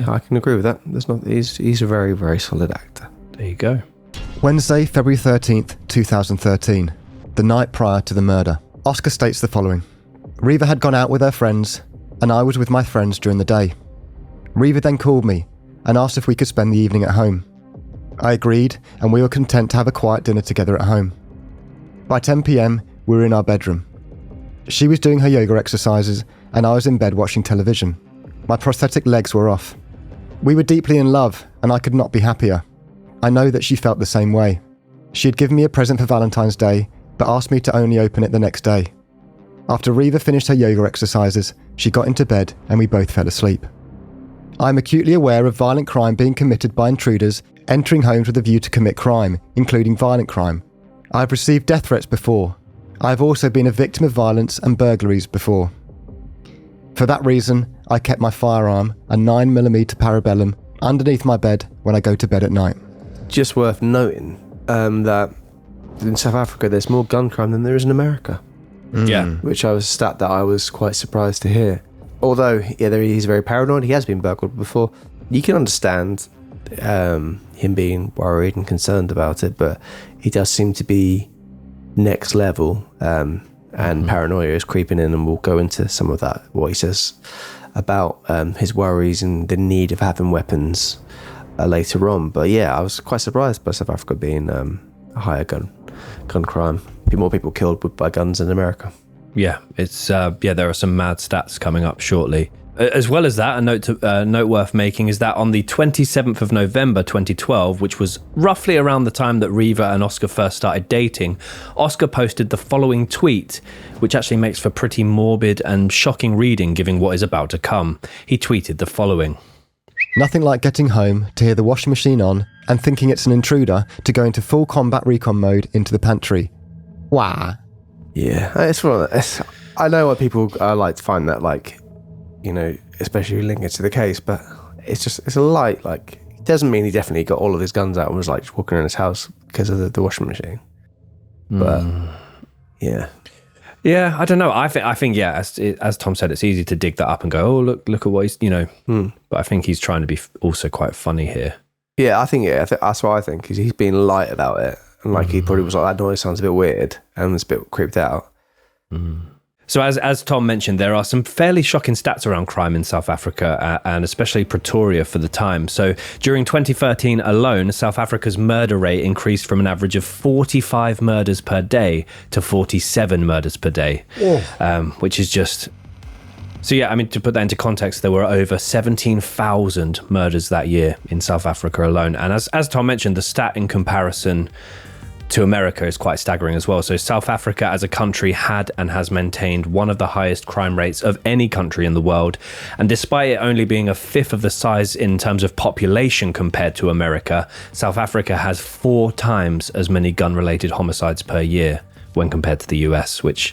[SPEAKER 3] I can agree with that. He's a very, very solid actor.
[SPEAKER 4] There you go.
[SPEAKER 1] Wednesday, February 13th, 2013, the night prior to the murder. Oscar states the following. Reeva had gone out with her friends, and I was with my friends during the day. Reeva then called me and asked if we could spend the evening at home. I agreed, and we were content to have a quiet dinner together at home. By 10 p.m, we were in our bedroom. She was doing her yoga exercises, and I was in bed watching television. My prosthetic legs were off. We were deeply in love, and I could not be happier. I know that she felt the same way. She had given me a present for Valentine's Day, but asked me to only open it the next day. After Reeva finished her yoga exercises, she got into bed, and we both fell asleep. I am acutely aware of violent crime being committed by intruders entering homes with a view to commit crime, including violent crime. I have received death threats before. I have also been a victim of violence and burglaries before. For that reason, I kept my firearm, a 9mm Parabellum, underneath my bed when I go to bed at night.
[SPEAKER 3] Just worth noting that in South Africa there's more gun crime than there is in America.
[SPEAKER 4] Yeah.
[SPEAKER 3] Which was a stat that I was quite surprised to hear. Although, he's very paranoid, he has been burgled before. You can understand him being worried and concerned about it, but he does seem to be next level, and paranoia is creeping in, and we'll go into some of that, what he says about his worries and the need of having weapons later on. But yeah, I was quite surprised by South Africa being a higher gun crime. be more people killed by guns in America.
[SPEAKER 4] Yeah, it's there are some mad stats coming up shortly. As well as that, a note worth making is that on the 27th of November 2012, which was roughly around the time that Reeva and Oscar first started dating, Oscar posted the following tweet, which actually makes for pretty morbid and shocking reading given what is about to come. He tweeted the following.
[SPEAKER 1] Nothing like getting home to hear the washing machine on and thinking it's an intruder to go into full combat recon mode into the pantry. Wow.
[SPEAKER 3] Yeah, it's one of the, I know why people like to find that, like, you know, especially linked to the case, but it's a light, like, it doesn't mean he definitely got all of his guns out and was like just walking around his house because of the washing machine. But yeah.
[SPEAKER 4] Yeah, I don't know. I think yeah, as Tom said, it's easy to dig that up and go, oh, look at what he's, you know. But I think he's trying to be also quite funny here.
[SPEAKER 3] Yeah, I think that's what I think, is he's being light about it. And like he probably was like, that noise sounds a bit weird and was a bit creeped out.
[SPEAKER 4] So as Tom mentioned, there are some fairly shocking stats around crime in South Africa and especially Pretoria for the time. So during 2013 alone, South Africa's murder rate increased from an average of 45 murders per day to 47 murders per day, which is just... So yeah, I mean, to put that into context, there were over 17,000 murders that year in South Africa alone. And as Tom mentioned, the stat in comparison to America is quite staggering as well. So South Africa as a country had and has maintained one of the highest crime rates of any country in the world. And despite it only being a fifth of the size in terms of population compared to America, South Africa has 4 times as many gun-related homicides per year when compared to the US, which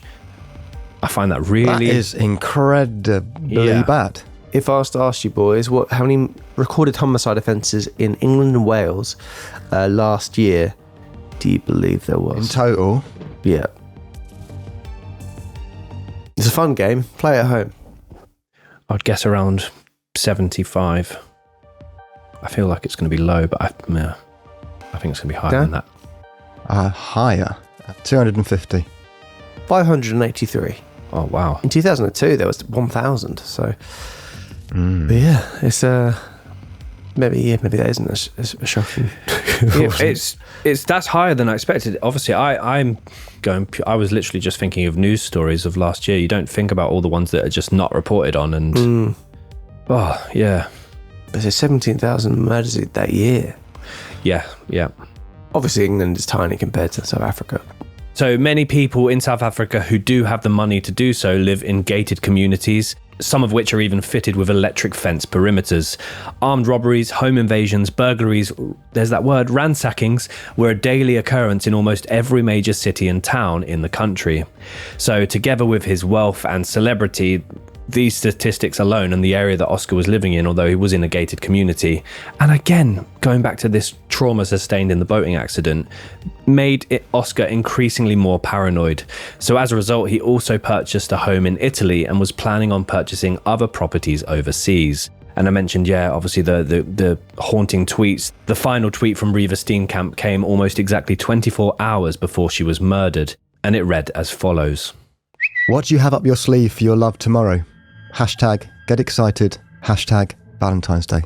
[SPEAKER 4] I find that really...
[SPEAKER 1] That is incredibly bad.
[SPEAKER 3] If I was to ask you boys, how many recorded homicide offences in England and Wales last year do you believe there was?
[SPEAKER 1] In total?
[SPEAKER 3] Yeah. It's a fun game. Play at home.
[SPEAKER 4] I'd guess around 75. I feel like it's going to be low, but I think it's going to be higher than that.
[SPEAKER 1] Higher. 250.
[SPEAKER 3] 583.
[SPEAKER 4] Oh, wow.
[SPEAKER 3] In 2002, there was 1,000. So, but yeah, it's maybe that isn't as shocking.
[SPEAKER 4] That's higher than I expected. Obviously, I was literally just thinking of news stories of last year. You don't think about all the ones that are just not reported on, and oh yeah,
[SPEAKER 3] there's 17,000 murders that year.
[SPEAKER 4] Yeah.
[SPEAKER 3] Obviously, England is tiny compared to South Africa.
[SPEAKER 4] So many people in South Africa who do have the money to do so live in gated communities, some of which are even fitted with electric fence perimeters. Armed robberies, home invasions, burglaries, there's that word, ransackings, were a daily occurrence in almost every major city and town in the country. So together with his wealth and celebrity, these statistics alone and the area that Oscar was living in, although he was in a gated community, and again, going back to this trauma sustained in the boating accident, made Oscar increasingly more paranoid. So as a result, he also purchased a home in Italy and was planning on purchasing other properties overseas. And I mentioned, obviously the haunting tweets. The final tweet from Reeva Steenkamp came almost exactly 24 hours before she was murdered, and it read as follows.
[SPEAKER 1] What do you have up your sleeve for your love tomorrow? Hashtag get excited. Hashtag Valentine's Day.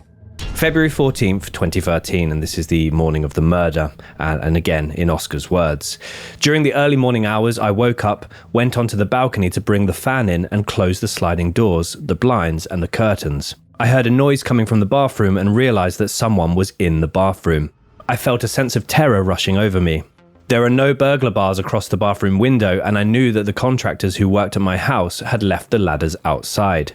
[SPEAKER 4] February 14th, 2013, and this is the morning of the murder, and again, in Oscar's words. During the early morning hours, I woke up, went onto the balcony to bring the fan in and close the sliding doors, the blinds and the curtains. I heard a noise coming from the bathroom and realised that someone was in the bathroom. I felt a sense of terror rushing over me. There are no burglar bars across the bathroom window, and I knew that the contractors who worked at my house had left the ladders outside.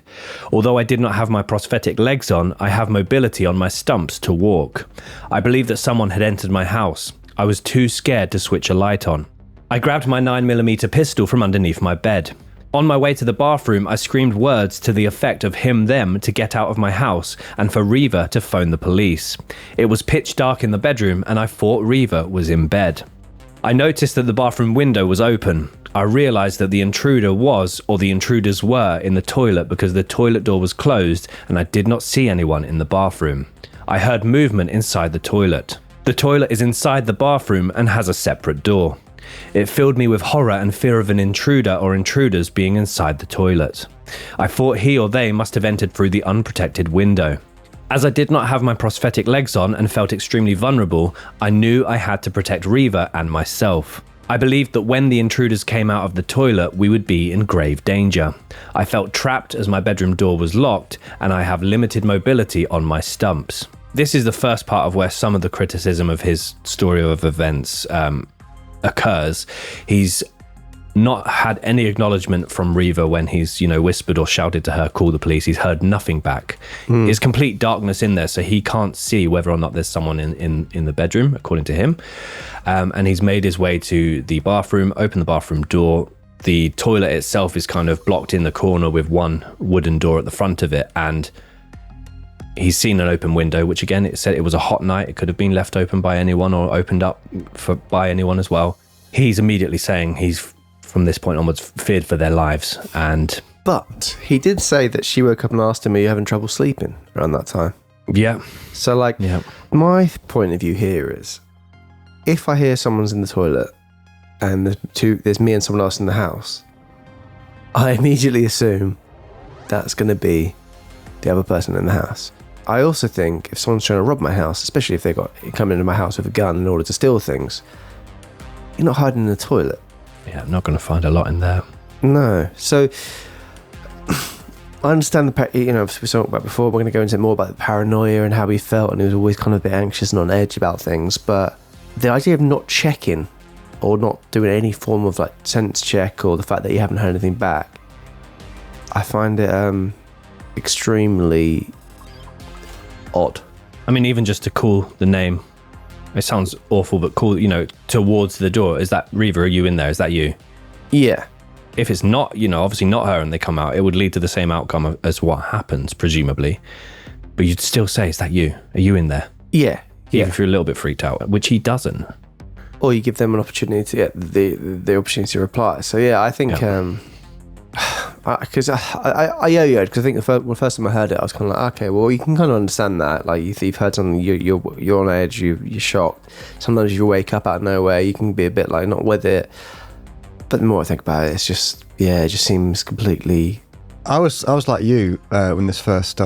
[SPEAKER 4] Although I did not have my prosthetic legs on, I have mobility on my stumps to walk. I believed that someone had entered my house. I was too scared to switch a light on. I grabbed my 9mm pistol from underneath my bed. On my way to the bathroom, I screamed words to the effect of them to get out of my house and for Reeva to phone the police. It was pitch dark in the bedroom, and I thought Reeva was in bed. I noticed that the bathroom window was open. I realised that the intruder was, or the intruders were, in the toilet because the toilet door was closed and I did not see anyone in the bathroom. I heard movement inside the toilet. The toilet is inside the bathroom and has a separate door. It filled me with horror and fear of an intruder or intruders being inside the toilet. I thought he or they must have entered through the unprotected window. As I did not have my prosthetic legs on and felt extremely vulnerable, I knew I had to protect Reeva and myself. I believed that when the intruders came out of the toilet, we would be in grave danger. I felt trapped as my bedroom door was locked, and I have limited mobility on my stumps. This is the first part of where some of the criticism of his story of events occurs. He's not had any acknowledgement from Reeva when he's, whispered or shouted to her, call the police. He's heard nothing back. There's complete darkness in there, so he can't see whether or not there's someone in the bedroom, according to him. And he's made his way to the bathroom, opened the bathroom door. The toilet itself is kind of blocked in the corner with one wooden door at the front of it, and he's seen an open window, which again, it said it was a hot night. It could have been left open by anyone or opened up by anyone as well. He's immediately saying he's, from this point onwards, feared for their lives.
[SPEAKER 3] But he did say that she woke up and asked him, are you having trouble sleeping around that time?
[SPEAKER 4] Yeah.
[SPEAKER 3] So, my point of view here is, if I hear someone's in the toilet and there's me and someone else in the house, I immediately assume that's going to be the other person in the house. I also think if someone's trying to rob my house, especially if they come into my house with a gun in order to steal things, you're not hiding in the toilet.
[SPEAKER 4] Yeah, I'm not going to find a lot in there.
[SPEAKER 3] No. So I understand we talked about before, we're going to go into more about the paranoia and how he felt, and he was always kind of a bit anxious and on edge about things. But the idea of not checking or not doing any form of sense check, or the fact that you haven't heard anything back, I find it extremely odd.
[SPEAKER 4] I mean, even just to call the name, it sounds awful, but call, towards the door. Is that Reeva? Are you in there? Is that you?
[SPEAKER 3] Yeah.
[SPEAKER 4] If it's not, obviously not her, and they come out, it would lead to the same outcome as what happens, presumably. But you'd still say, is that you? Are you in there?
[SPEAKER 3] Yeah.
[SPEAKER 4] Even if you're a little bit freaked out, which he doesn't.
[SPEAKER 3] Or you give them an opportunity to get the opportunity to reply. So yeah, I think because I yo-yoed, because I think the first time I heard it, I was kind of like, okay, well, you can kind of understand that. You've heard something, you're on edge, you're shocked. Sometimes you wake up out of nowhere, you can be a bit not with it. But the more I think about it, it's just, it just seems completely.
[SPEAKER 1] I was like you when this first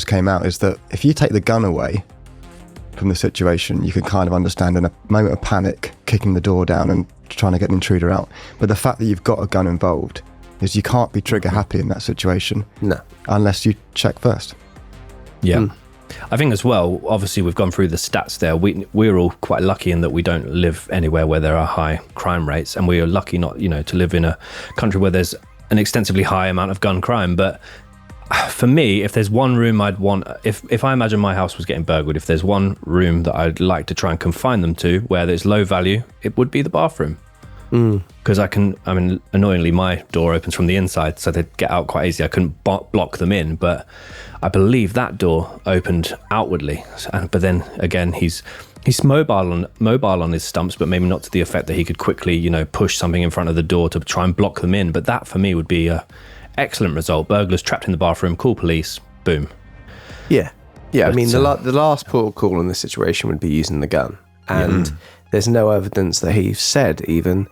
[SPEAKER 1] came out, is that if you take the gun away from the situation, you can kind of understand in a moment of panic, kicking the door down and trying to get an intruder out. But the fact that you've got a gun involved is you can't be trigger happy in that situation.
[SPEAKER 3] No.
[SPEAKER 1] Unless you check first.
[SPEAKER 4] Yeah. I think as well, obviously we've gone through the stats there. We're all quite lucky in that we don't live anywhere where there are high crime rates, and we are lucky not, to live in a country where there's an extensively high amount of gun crime. But for me, if there's one room I'd want, if I imagine my house was getting burgled, if there's one room that I'd like to try and confine them to where there's low value, it would be the bathroom. Because annoyingly, my door opens from the inside, so they'd get out quite easy. I couldn't block them in, but I believe that door opened outwardly. But then again, he's mobile on his stumps, but maybe not to the effect that he could quickly, push something in front of the door to try and block them in. But that for me would be a excellent result. Burglars trapped in the bathroom, call police, boom.
[SPEAKER 3] Yeah. But, the last port of call in this situation would be using the gun, and there's no evidence that he said even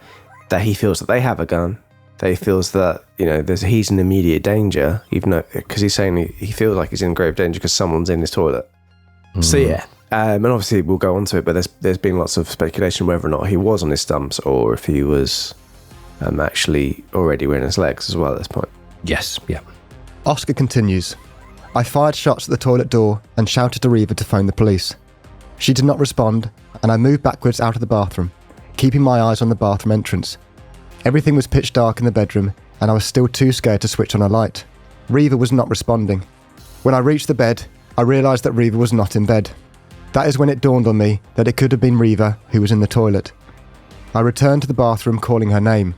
[SPEAKER 3] that he feels that they have a gun. That he feels that he's in immediate danger, even though, because he's saying he feels like he's in grave danger because someone's in his toilet. So yeah, and obviously we'll go on to it, but there's been lots of speculation whether or not he was on his stumps or if he was actually already wearing his legs as well at this point.
[SPEAKER 4] Yes, yeah.
[SPEAKER 1] Oscar continues. I fired shots at the toilet door and shouted to Reeva to phone the police. She did not respond, and I moved backwards out of the bathroom, keeping my eyes on the bathroom entrance. Everything was pitch dark in the bedroom, and I was still too scared to switch on a light. Reeva was not responding. When I reached the bed, I realised that Reeva was not in bed. That is when it dawned on me that it could have been Reeva who was in the toilet. I returned to the bathroom calling her name.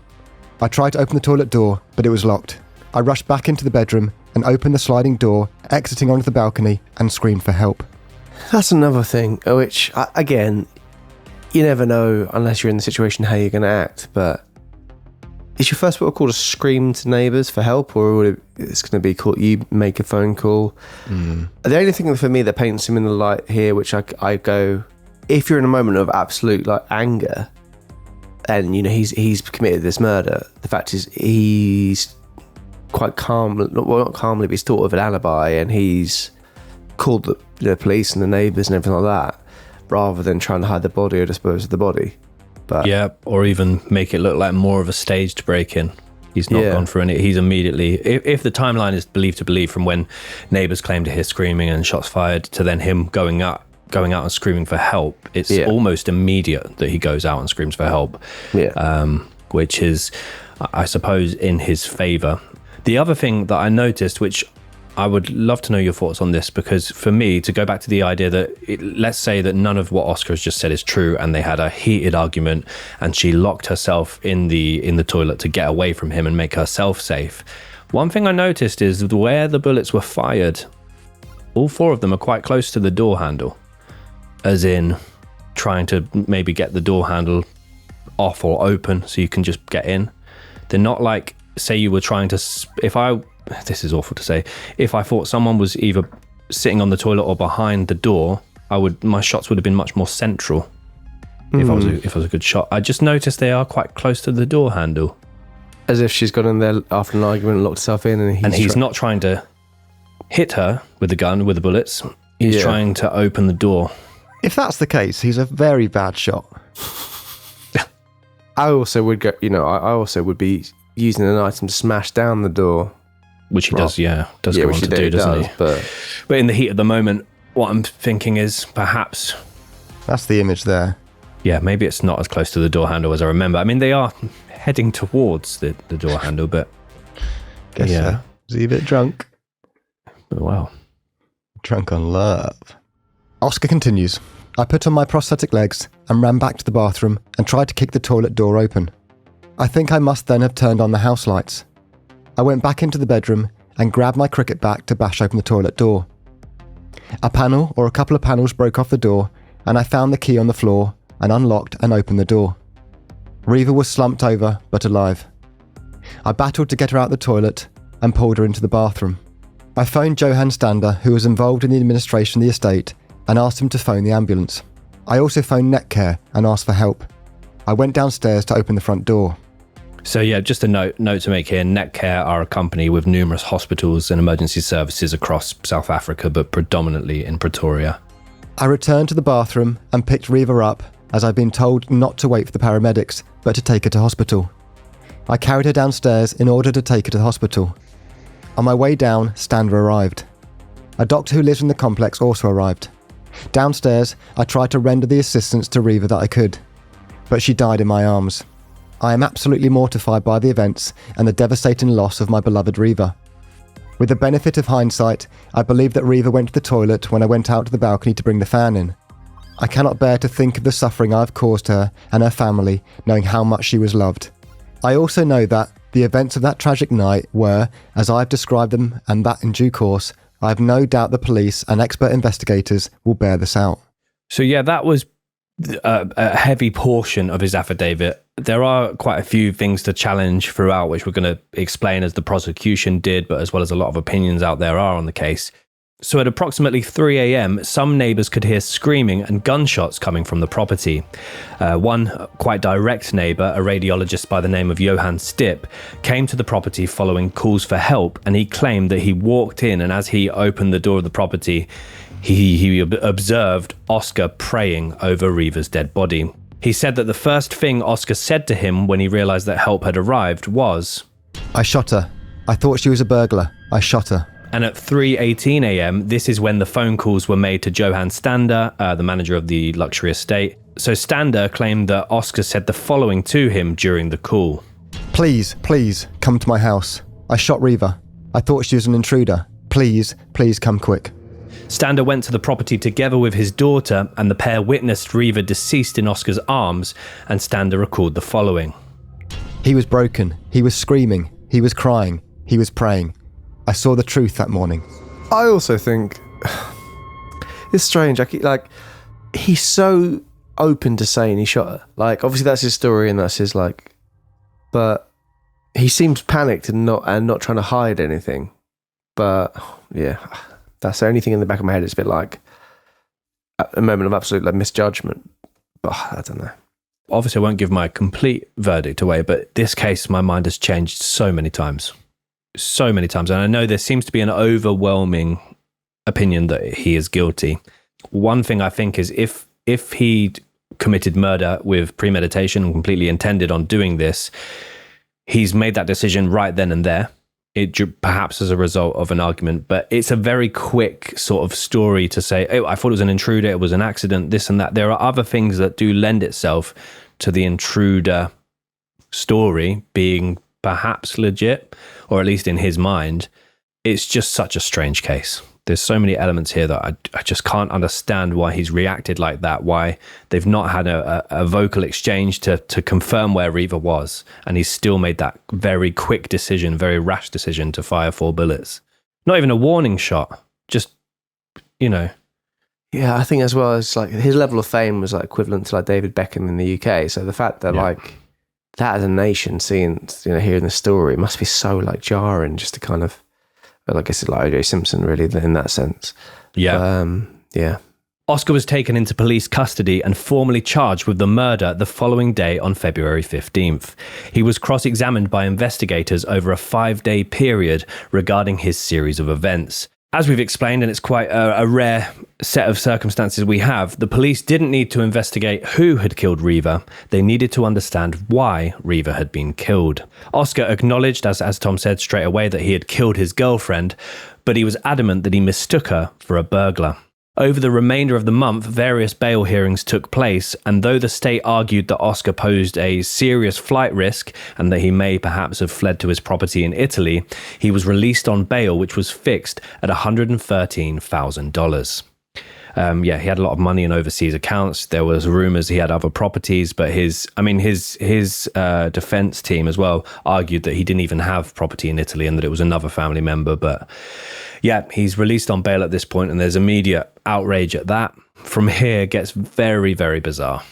[SPEAKER 1] I tried to open the toilet door, but it was locked. I rushed back into the bedroom and opened the sliding door, exiting onto the balcony, and screamed for help.
[SPEAKER 3] That's another thing, which, again, you never know unless you're in the situation how you're going to act, but is your first port of call to scream to neighbours for help, or it's going to be called you make a phone call? The only thing for me that paints him in the light here, which I go, if you're in a moment of absolute anger, and he's committed this murder, the fact is he's quite calm, not calmly, but he's thought of an alibi, and he's called the police and the neighbours and everything like that, rather than trying to hide the body or dispose of the body. But
[SPEAKER 4] yeah, or even make it look like more of a staged break-in. He's not gone for any. He's immediately, if the timeline is believed to believe, from when neighbours claim to hear screaming and shots fired to then him going out and screaming for help, it's almost immediate that he goes out and screams for help. Which is, I suppose, in his favour. The other thing that I noticed, which I would love to know your thoughts on this, because for me, to go back to the idea that, let's say that none of what Oscar has just said is true, and they had a heated argument, and she locked herself in the toilet to get away from him and make herself safe. One thing I noticed is where the bullets were fired, all 4 of them are quite close to the door handle, as in trying to maybe get the door handle off or open so you can just get in. They're not like, say you were trying to, this is awful to say, if I thought someone was either sitting on the toilet or behind the door, my shots would have been much more central if I was a good shot. I just noticed they are quite close to the door handle.
[SPEAKER 3] As if she's got in there after an argument and locked herself in, and he's
[SPEAKER 4] not trying to hit her with the gun, with the bullets. He's trying to open the door.
[SPEAKER 1] If that's the case, he's a very bad shot.
[SPEAKER 3] I also would go, I also would be using an item to smash down the door.
[SPEAKER 4] Which he does go on to do, doesn't he? But in the heat of the moment, what I'm thinking is perhaps...
[SPEAKER 1] That's the image there.
[SPEAKER 4] Yeah, maybe it's not as close to the door handle as I remember. I mean, they are heading towards the door handle, but...
[SPEAKER 1] Guess so. Is he a bit drunk?
[SPEAKER 4] Wow.
[SPEAKER 1] Drunk on love. Oscar continues. I put on my prosthetic legs and ran back to the bathroom and tried to kick the toilet door open. I think I must then have turned on the house lights. I went back into the bedroom and grabbed my cricket bat to bash open the toilet door. A panel or a couple of panels broke off the door, and I found the key on the floor and unlocked and opened the door. Reeva was slumped over but alive. I battled to get her out the toilet and pulled her into the bathroom. I phoned Johan Stander, who was involved in the administration of the estate, and asked him to phone the ambulance. I also phoned Netcare and asked for help. I went downstairs to open the front door.
[SPEAKER 4] So yeah, just a note to make here. Netcare are a company with numerous hospitals and emergency services across South Africa, but predominantly in Pretoria.
[SPEAKER 1] I returned to the bathroom and picked Reeva up, as I'd been told not to wait for the paramedics, but to take her to hospital. I carried her downstairs in order to take her to the hospital. On my way down, Stander arrived. A doctor who lives in the complex also arrived. Downstairs, I tried to render the assistance to Reeva that I could, but she died in my arms. I am absolutely mortified by the events and the devastating loss of my beloved Reeva. With the benefit of hindsight, I believe that Reeva went to the toilet when I went out to the balcony to bring the fan in. I cannot bear to think of the suffering I have caused her and her family, knowing how much she was loved. I also know that the events of that tragic night were, as I have described them, and that in due course, I have no doubt the police and expert investigators will bear this out.
[SPEAKER 4] So yeah, that was a heavy portion of his affidavit. There are quite a few things to challenge throughout, which we're going to explain as the prosecution did, but as well as a lot of opinions out there are on the case. So at approximately 3 a.m, some neighbours could hear screaming and gunshots coming from the property. One quite direct neighbour, a radiologist by the name of Johan Stipp, came to the property following calls for help, and he claimed that he walked in, and as he opened the door of the property, he observed Oscar praying over Reeva's dead body. He said that the first thing Oscar said to him when he realised that help had arrived was,
[SPEAKER 1] "I shot her. I thought she was a burglar. I shot her."
[SPEAKER 4] And at 3:18 a.m, this is when the phone calls were made to Johan Stander, the manager of the luxury estate. So Stander claimed that Oscar said the following to him during the call.
[SPEAKER 1] Please, come to my house. I shot Reeva. I thought she was an intruder. Please come quick."
[SPEAKER 4] Stander went to the property together with his daughter, and the pair witnessed Reeva deceased in Oscar's arms, and Stander recalled the following.
[SPEAKER 1] "He was broken. He was screaming. He was crying. He was praying. I saw the truth that morning."
[SPEAKER 3] I also think it's strange. He's so open to saying he shot her. Obviously that's his story and that's his but he seems panicked and not trying to hide anything. But yeah, that's the only thing in the back of my head. It's a bit like a moment of absolute misjudgment. But I don't know.
[SPEAKER 4] Obviously, I won't give my complete verdict away, but this case, my mind has changed so many times. So many times. And I know there seems to be an overwhelming opinion that he is guilty. One thing I think is if he'd committed murder with premeditation and completely intended on doing this. He's made that decision right then and there. It perhaps as a result of an argument, but it's a very quick sort of story to say, oh, I thought it was an intruder, it was an accident, this and that. There are other things that do lend itself to the intruder story being perhaps legit, or at least in his mind. It's just such a strange case. There's so many elements here that I just can't understand why he's reacted like that, why they've not had a vocal exchange to confirm where Reeva was, and he's still made that very quick decision, very rash decision to fire 4 bullets. Not even a warning shot, just,
[SPEAKER 3] Yeah, I think as well as like his level of fame was like equivalent to like David Beckham in the UK. So the fact that like that as a nation seeing, hearing the story must be so like jarring just to kind of, well, I guess it's like O.J. Simpson, really, in that sense.
[SPEAKER 4] Yeah.
[SPEAKER 3] Yeah.
[SPEAKER 4] Oscar was taken into police custody and formally charged with the murder the following day on February 15th. He was cross-examined by investigators over a 5-day period regarding his series of events. As we've explained, and it's quite a rare set of circumstances we have, the police didn't need to investigate who had killed Reeva. They needed to understand why Reeva had been killed. Oscar acknowledged, as Tom said straight away, that he had killed his girlfriend, but he was adamant that he mistook her for a burglar. Over the remainder of the month, various bail hearings took place, and though the state argued that Oscar posed a serious flight risk and that he may perhaps have fled to his property in Italy, he was released on bail, which was fixed at $113,000. He had a lot of money in overseas accounts. There was rumours he had other properties, but his defence team as well argued that he didn't even have property in Italy and that it was another family member. But yeah, he's released on bail at this point, and there's immediate outrage at that. From here, it gets very, very bizarre.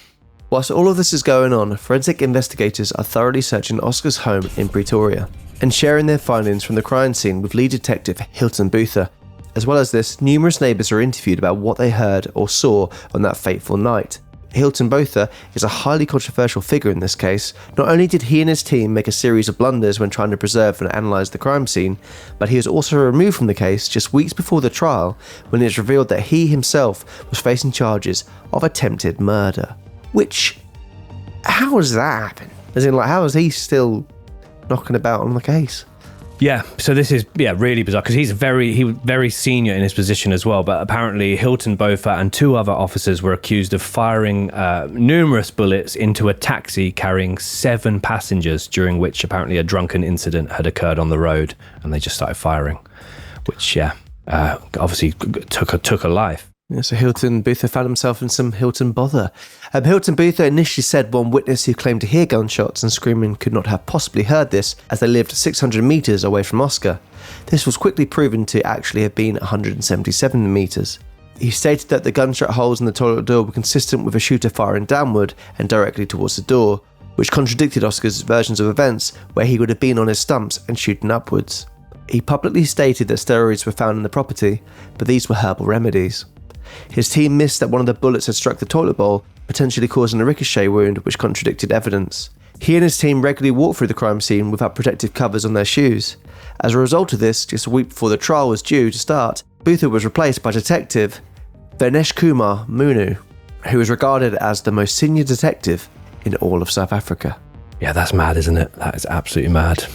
[SPEAKER 3] Whilst all of this is going on, forensic investigators are thoroughly searching Oscar's home in Pretoria and sharing their findings from the crime scene with lead detective Hilton Botha. As well as this, numerous neighbours are interviewed about what they heard or saw on that fateful night. Hilton Botha is a highly controversial figure in this case. Not only did he and his team make a series of blunders when trying to preserve and analyse the crime scene, but he was also removed from the case just weeks before the trial when it was revealed that he himself was facing charges of attempted murder. Which, how does that happen? As in, like, how is he still knocking about on the case?
[SPEAKER 4] Yeah, so this is really bizarre because he was very senior in his position as well. But apparently Hilton Botha and 2 other officers were accused of firing numerous bullets into a taxi carrying 7 passengers, during which apparently a drunken incident had occurred on the road, and they just started firing, which obviously took a life.
[SPEAKER 3] Yeah, so Hilton Botha found himself in some Hilton bother. Hilton Botha initially said one witness who claimed to hear gunshots and screaming could not have possibly heard this, as they lived 600 metres away from Oscar. This was quickly proven to actually have been 177 metres. He stated that the gunshot holes in the toilet door were consistent with a shooter firing downward and directly towards the door, which contradicted Oscar's versions of events where he would have been on his stumps and shooting upwards. He publicly stated that steroids were found in the property, but these were herbal remedies. His team missed that one of the bullets had struck the toilet bowl, potentially causing a ricochet wound which contradicted evidence. He and his team regularly walked through the crime scene without protective covers on their shoes. As a result of this, just a week before the trial was due to start, Botha was replaced by Detective Venesh Kumar Munu, who is regarded as the most senior detective in all of South Africa.
[SPEAKER 4] Yeah, that's mad, isn't it? That is absolutely mad.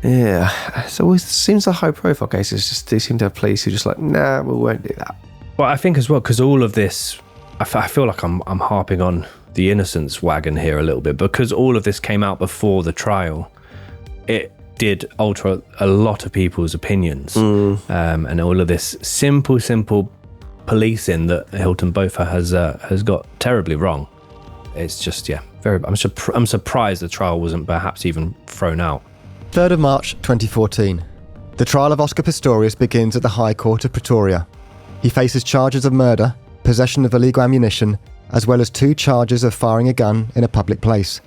[SPEAKER 3] Yeah, it's always seems like high profile cases, just they seem to have police who just like, nah, we won't do that.
[SPEAKER 4] Well, I think as well, because all of this, I feel like I'm harping on the innocence wagon here a little bit, because all of this came out before the trial. It did alter a lot of people's opinions, and all of this simple policing that Hilton Botha has got terribly wrong. It's just, I'm surprised the trial wasn't perhaps even thrown out.
[SPEAKER 1] 3rd of March 2014. The trial of Oscar Pistorius begins at the High Court of Pretoria. He faces charges of murder, possession of illegal ammunition, as well as 2 charges of firing a gun in a public place.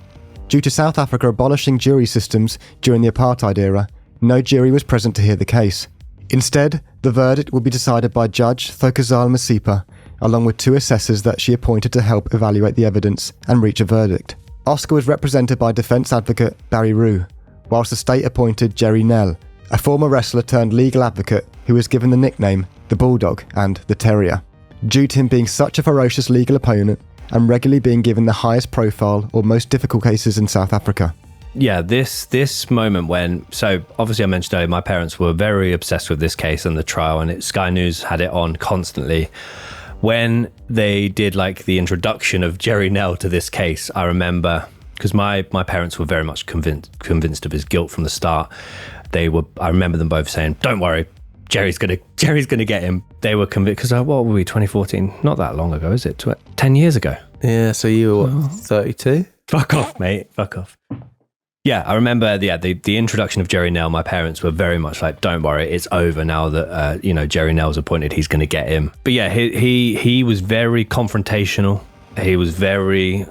[SPEAKER 1] Due to South Africa abolishing jury systems during the apartheid era, no jury was present to hear the case. Instead, the verdict will be decided by Judge Thokozile Masipa, along with 2 assessors that she appointed to help evaluate the evidence and reach a verdict. Oscar was represented by defence advocate Barry Rue, whilst the state appointed Jerry Nell, a former wrestler turned legal advocate who was given the nickname the Bulldog and the Terrier. Due to him being such a ferocious legal opponent, and regularly being given the highest profile or most difficult cases in South Africa.
[SPEAKER 4] Yeah, this moment when, so obviously I mentioned earlier, my parents were very obsessed with this case and the trial, and Sky News had it on constantly. When they did like the introduction of Jerry Nell to this case, I remember, because my parents were very much convinced of his guilt from the start. I remember them both saying, "Don't worry, Jerry's gonna get him." They were convinced, because what were we, 2014? Not that long ago, is it? 10 years ago.
[SPEAKER 3] Yeah, so you were 32?
[SPEAKER 4] Fuck off, mate. Fuck off. Yeah, I remember the introduction of Jerry Nell. My parents were very much like, "Don't worry, it's over now that Jerry Nell's appointed. He's going to get him." But yeah, he was very confrontational. He was very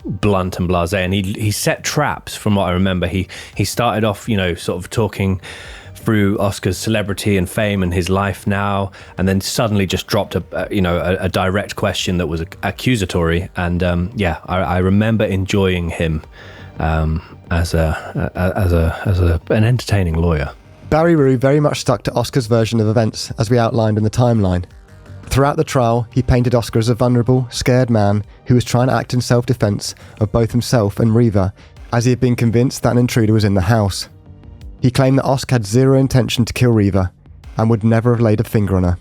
[SPEAKER 4] blunt and blasé, and he set traps. From what I remember, he started off, sort of talking through Oscar's celebrity and fame and his life now, and then suddenly just dropped a direct question that was accusatory. And I remember enjoying him as an entertaining lawyer.
[SPEAKER 1] Barry Rue very much stuck to Oscar's version of events, as we outlined in the timeline. Throughout the trial, he painted Oscar as a vulnerable, scared man who was trying to act in self-defense of both himself and Reeva, as he had been convinced that an intruder was in the house. He claimed that Oscar had zero intention to kill Reeva and would never have laid a finger on her.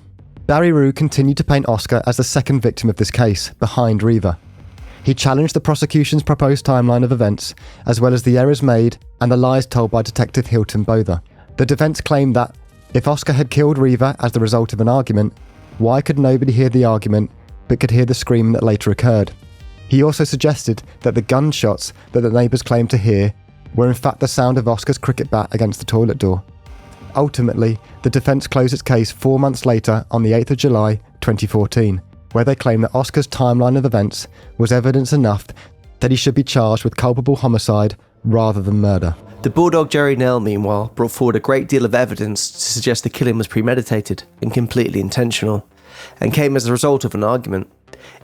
[SPEAKER 1] Barry Rue continued to paint Oscar as the second victim of this case, behind Reeva. He challenged the prosecution's proposed timeline of events, as well as the errors made and the lies told by Detective Hilton Botha. The defence claimed that, if Oscar had killed Reeva as the result of an argument, why could nobody hear the argument but could hear the screaming that later occurred? He also suggested that the gunshots that the neighbours claimed to hear were in fact the sound of Oscar's cricket bat against the toilet door. Ultimately, the defence closed its case 4 months later on the 8th of July 2014, where they claimed that Oscar's timeline of events was evidence enough that he should be charged with culpable homicide rather than murder.
[SPEAKER 3] The bulldog Jerry Nell, meanwhile, brought forward a great deal of evidence to suggest the killing was premeditated and completely intentional, and came as a result of an argument.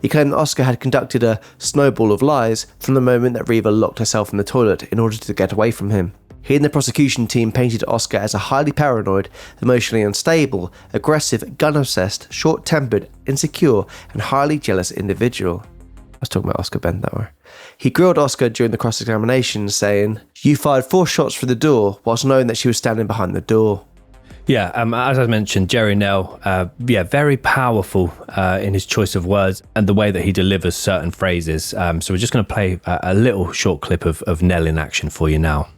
[SPEAKER 3] He claimed that Oscar had conducted a snowball of lies from the moment that Reeva locked herself in the toilet in order to get away from him. He and the prosecution team painted Oscar as a highly paranoid, emotionally unstable, aggressive, gun-obsessed, short-tempered, insecure, and highly jealous individual. I was talking about Oscar Ben, that way. He grilled Oscar during the cross-examination, saying, "You fired 4 shots through the door, whilst knowing that she was standing behind the door."
[SPEAKER 4] Yeah, as I mentioned, Jerry Nell, very powerful in his choice of words and the way that he delivers certain phrases. So we're just going to play a little short clip of Nell in action for you now.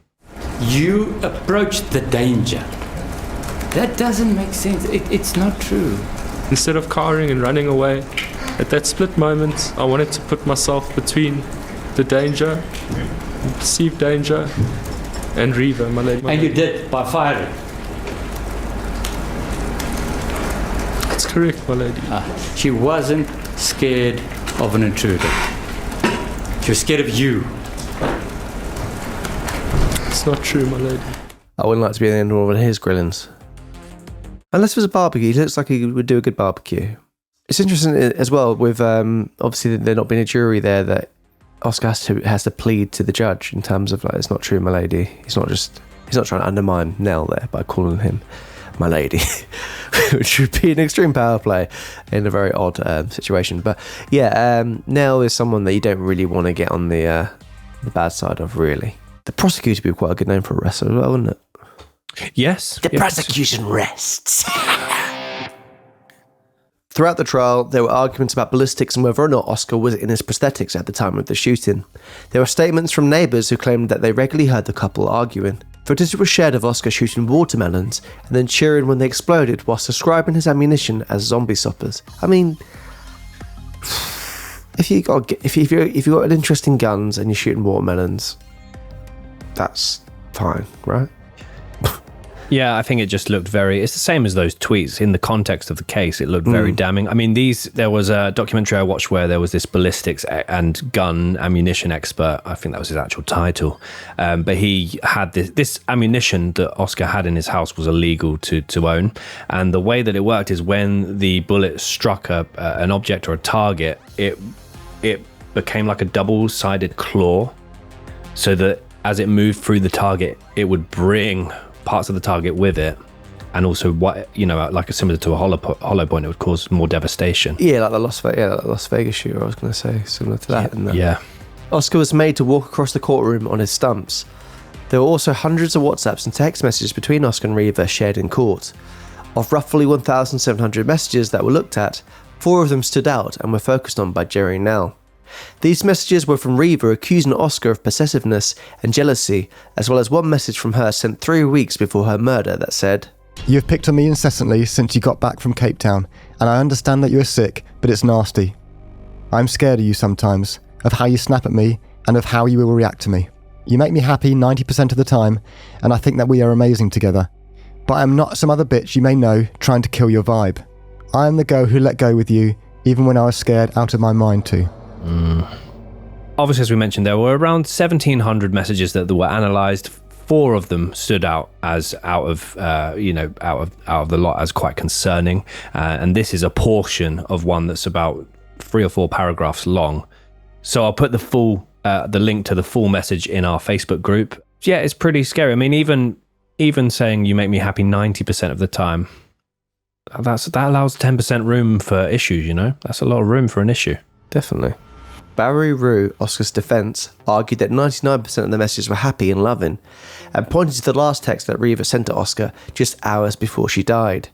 [SPEAKER 5] You approached the danger. That doesn't make sense. It's not true.
[SPEAKER 6] Instead of cowering and running away, at that split moment, I wanted to put myself between the danger, perceived danger, and Reeva, my lady.
[SPEAKER 5] And you did, by firing.
[SPEAKER 6] That's correct, my lady.
[SPEAKER 5] She wasn't scared of an intruder. She was scared of you.
[SPEAKER 6] It's not true, my lady.
[SPEAKER 3] I wouldn't like to be in the end of one of his grillings. Unless it was a barbecue, he looks like he would do a good barbecue. It's interesting as well with, obviously there not being a jury there, that Oscar has to plead to the judge in terms of, like, it's not true, my lady. He's not trying to undermine Nell there by calling him my lady, which would be an extreme power play in a very odd situation. But yeah, Nell is someone that you don't really want to get on the bad side of, really. The prosecutor would be quite a good name for a wrestler as well, wouldn't it?
[SPEAKER 4] Yes.
[SPEAKER 3] The prosecution rests. Throughout the trial, there were arguments about ballistics and whether or not Oscar was in his prosthetics at the time of the shooting. There were statements from neighbours who claimed that they regularly heard the couple arguing. Footage was shared of Oscar shooting watermelons and then cheering when they exploded whilst describing his ammunition as zombie soppers. I mean, if you got an interest in guns and you're shooting watermelons, that's fine, right?
[SPEAKER 4] Yeah, I think it just looked it's the same as those tweets. In the context of the case, it looked very damning. I mean, there was a documentary I watched where there was this ballistics and gun ammunition expert. I think that was his actual title. But he had this ammunition that Oscar had in his house was illegal to own. And the way that it worked is when the bullet struck an object or a target, it became like a double-sided claw, so that as it moved through the target, it would bring parts of the target with it, and also what, like similar to a hollow point, it would cause more devastation.
[SPEAKER 3] Yeah, like the Las Vegas shooter, I was going to say, similar to that.
[SPEAKER 4] Yeah.
[SPEAKER 3] Oscar was made to walk across the courtroom on his stumps. There were also hundreds of WhatsApps and text messages between Oscar and Reeva shared in court. Of roughly 1,700 messages that were looked at, 4 of them stood out and were focused on by Jerry Nell. These messages were from Reeva accusing Oscar of possessiveness and jealousy, as well as one message from her sent 3 weeks before her murder that said,
[SPEAKER 1] "You have picked on me incessantly since you got back from Cape Town, and I understand that you are sick, but it's nasty. I'm scared of you sometimes, of how you snap at me, and of how you will react to me. You make me happy 90% of the time, and I think that we are amazing together. But I am not some other bitch you may know trying to kill your vibe. I am the girl who let go with you, even when I was scared out of my mind too."
[SPEAKER 4] Obviously, as we mentioned, there were around 1,700 messages that were analysed. 4 of them stood out as out of the lot as quite concerning, and this is a portion of one that's about 3 or 4 paragraphs long. So I'll put the link to the full message in our Facebook group. Yeah, it's pretty scary. I mean, even saying "you make me happy 90% of the time," that allows 10% room for issues. That's a lot of room for an issue.
[SPEAKER 3] Definitely. Barry Rue, Oscar's defence, argued that 99% of the messages were happy and loving, and pointed to the last text that Reeva sent to Oscar just hours before she died.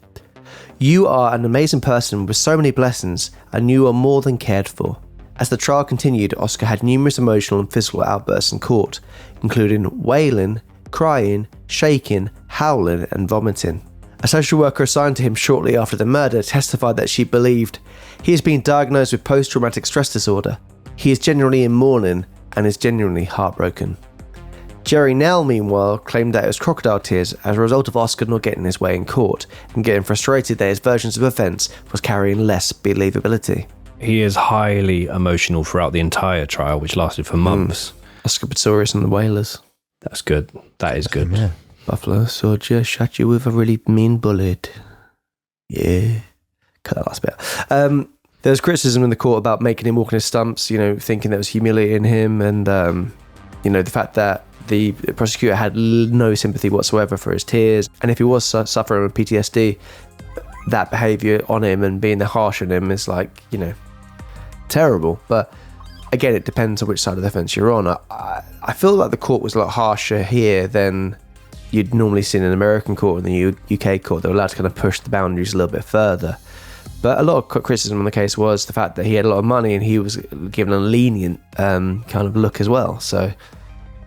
[SPEAKER 3] "You are an amazing person with so many blessings, and you are more than cared for." As the trial continued, Oscar had numerous emotional and physical outbursts in court, including wailing, crying, shaking, howling, and vomiting. A social worker assigned to him shortly after the murder testified that she believed, "He has been diagnosed with post-traumatic stress disorder. He is genuinely in mourning and is genuinely heartbroken." Jerry Nell, meanwhile, claimed that it was crocodile tears as a result of Oscar not getting his way in court and getting frustrated that his versions of events was carrying less believability.
[SPEAKER 4] He is highly emotional throughout the entire trial, which lasted for months.
[SPEAKER 3] Oscar Pistorius and the Whalers.
[SPEAKER 4] That's good. That is good.
[SPEAKER 1] Yeah.
[SPEAKER 3] "Buffalo soldier shot you with a really mean bullet." Yeah. Cut that last bit. There was criticism in the court about making him walk on his stumps, thinking that was humiliating him, and, the fact that the prosecutor had no sympathy whatsoever for his tears. And if he was suffering with PTSD, that behaviour on him and being harsh on him is terrible. But again, it depends on which side of the fence you're on. I feel like the court was a lot harsher here than you'd normally see in an American court and the UK court. They were allowed to kind of push the boundaries a little bit further. But a lot of criticism on the case was the fact that he had a lot of money and he was given a lenient kind of look as well. So,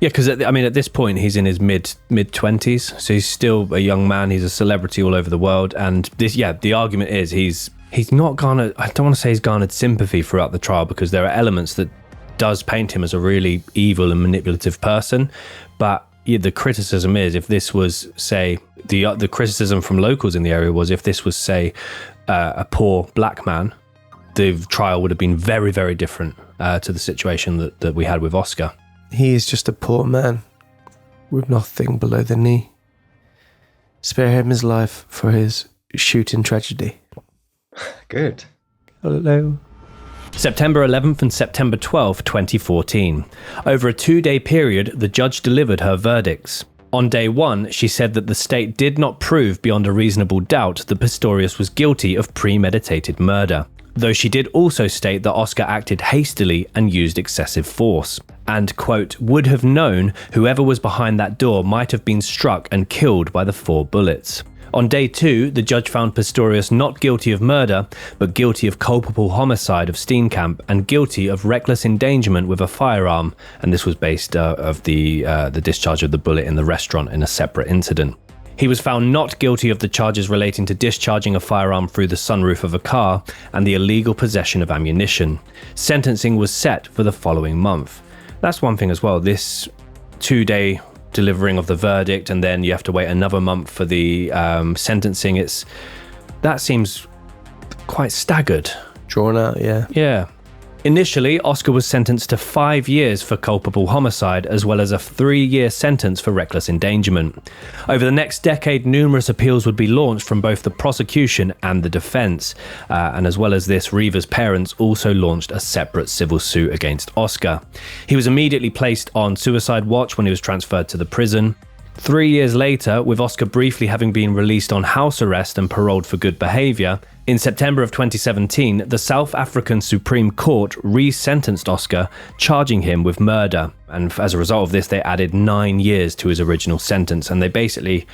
[SPEAKER 4] yeah, because at this point he's in his mid 20s, so he's still a young man. He's a celebrity all over the world, and the argument is he's not garnered. I don't want to say he's garnered sympathy throughout the trial, because there are elements that does paint him as a really evil and manipulative person. But the criticism is, if this was, say, the criticism from locals in the area was, if this was, say, a poor black man, the trial would have been very, very different to the situation that we had with Oscar.
[SPEAKER 3] He is just a poor man with nothing below the knee. Spare him his life for his shooting tragedy.
[SPEAKER 1] Good.
[SPEAKER 3] Hello.
[SPEAKER 4] September 11th and September 12th, 2014. Over a 2-day period, the judge delivered her verdicts. On day 1, she said that the state did not prove beyond a reasonable doubt that Pistorius was guilty of premeditated murder, though she did also state that Oscar acted hastily and used excessive force, and, quote, would have known whoever was behind that door might have been struck and killed by the 4 bullets. On day 2, the judge found Pistorius not guilty of murder, but guilty of culpable homicide of Steenkamp and guilty of reckless endangerment with a firearm, and this was based of the discharge of the bullet in the restaurant in a separate incident. He was found not guilty of the charges relating to discharging a firearm through the sunroof of a car and the illegal possession of ammunition. Sentencing was set for the following month. That's one thing as well, this 2-day delivering of the verdict, and then you have to wait another month for the sentencing. That seems quite staggered.
[SPEAKER 3] Drawn out, yeah.
[SPEAKER 4] Yeah. Initially, Oscar was sentenced to 5 years for culpable homicide, as well as a 3-year sentence for reckless endangerment. Over the next decade, numerous appeals would be launched from both the prosecution and the defense. And as well as this, Reeva's parents also launched a separate civil suit against Oscar. He was immediately placed on suicide watch when he was transferred to the prison. 3 years later, with Oscar briefly having been released on house arrest and paroled for good behaviour, in September of 2017, the South African Supreme Court re-sentenced Oscar, charging him with murder. And as a result of this, they added 9 years to his original sentence. And they basically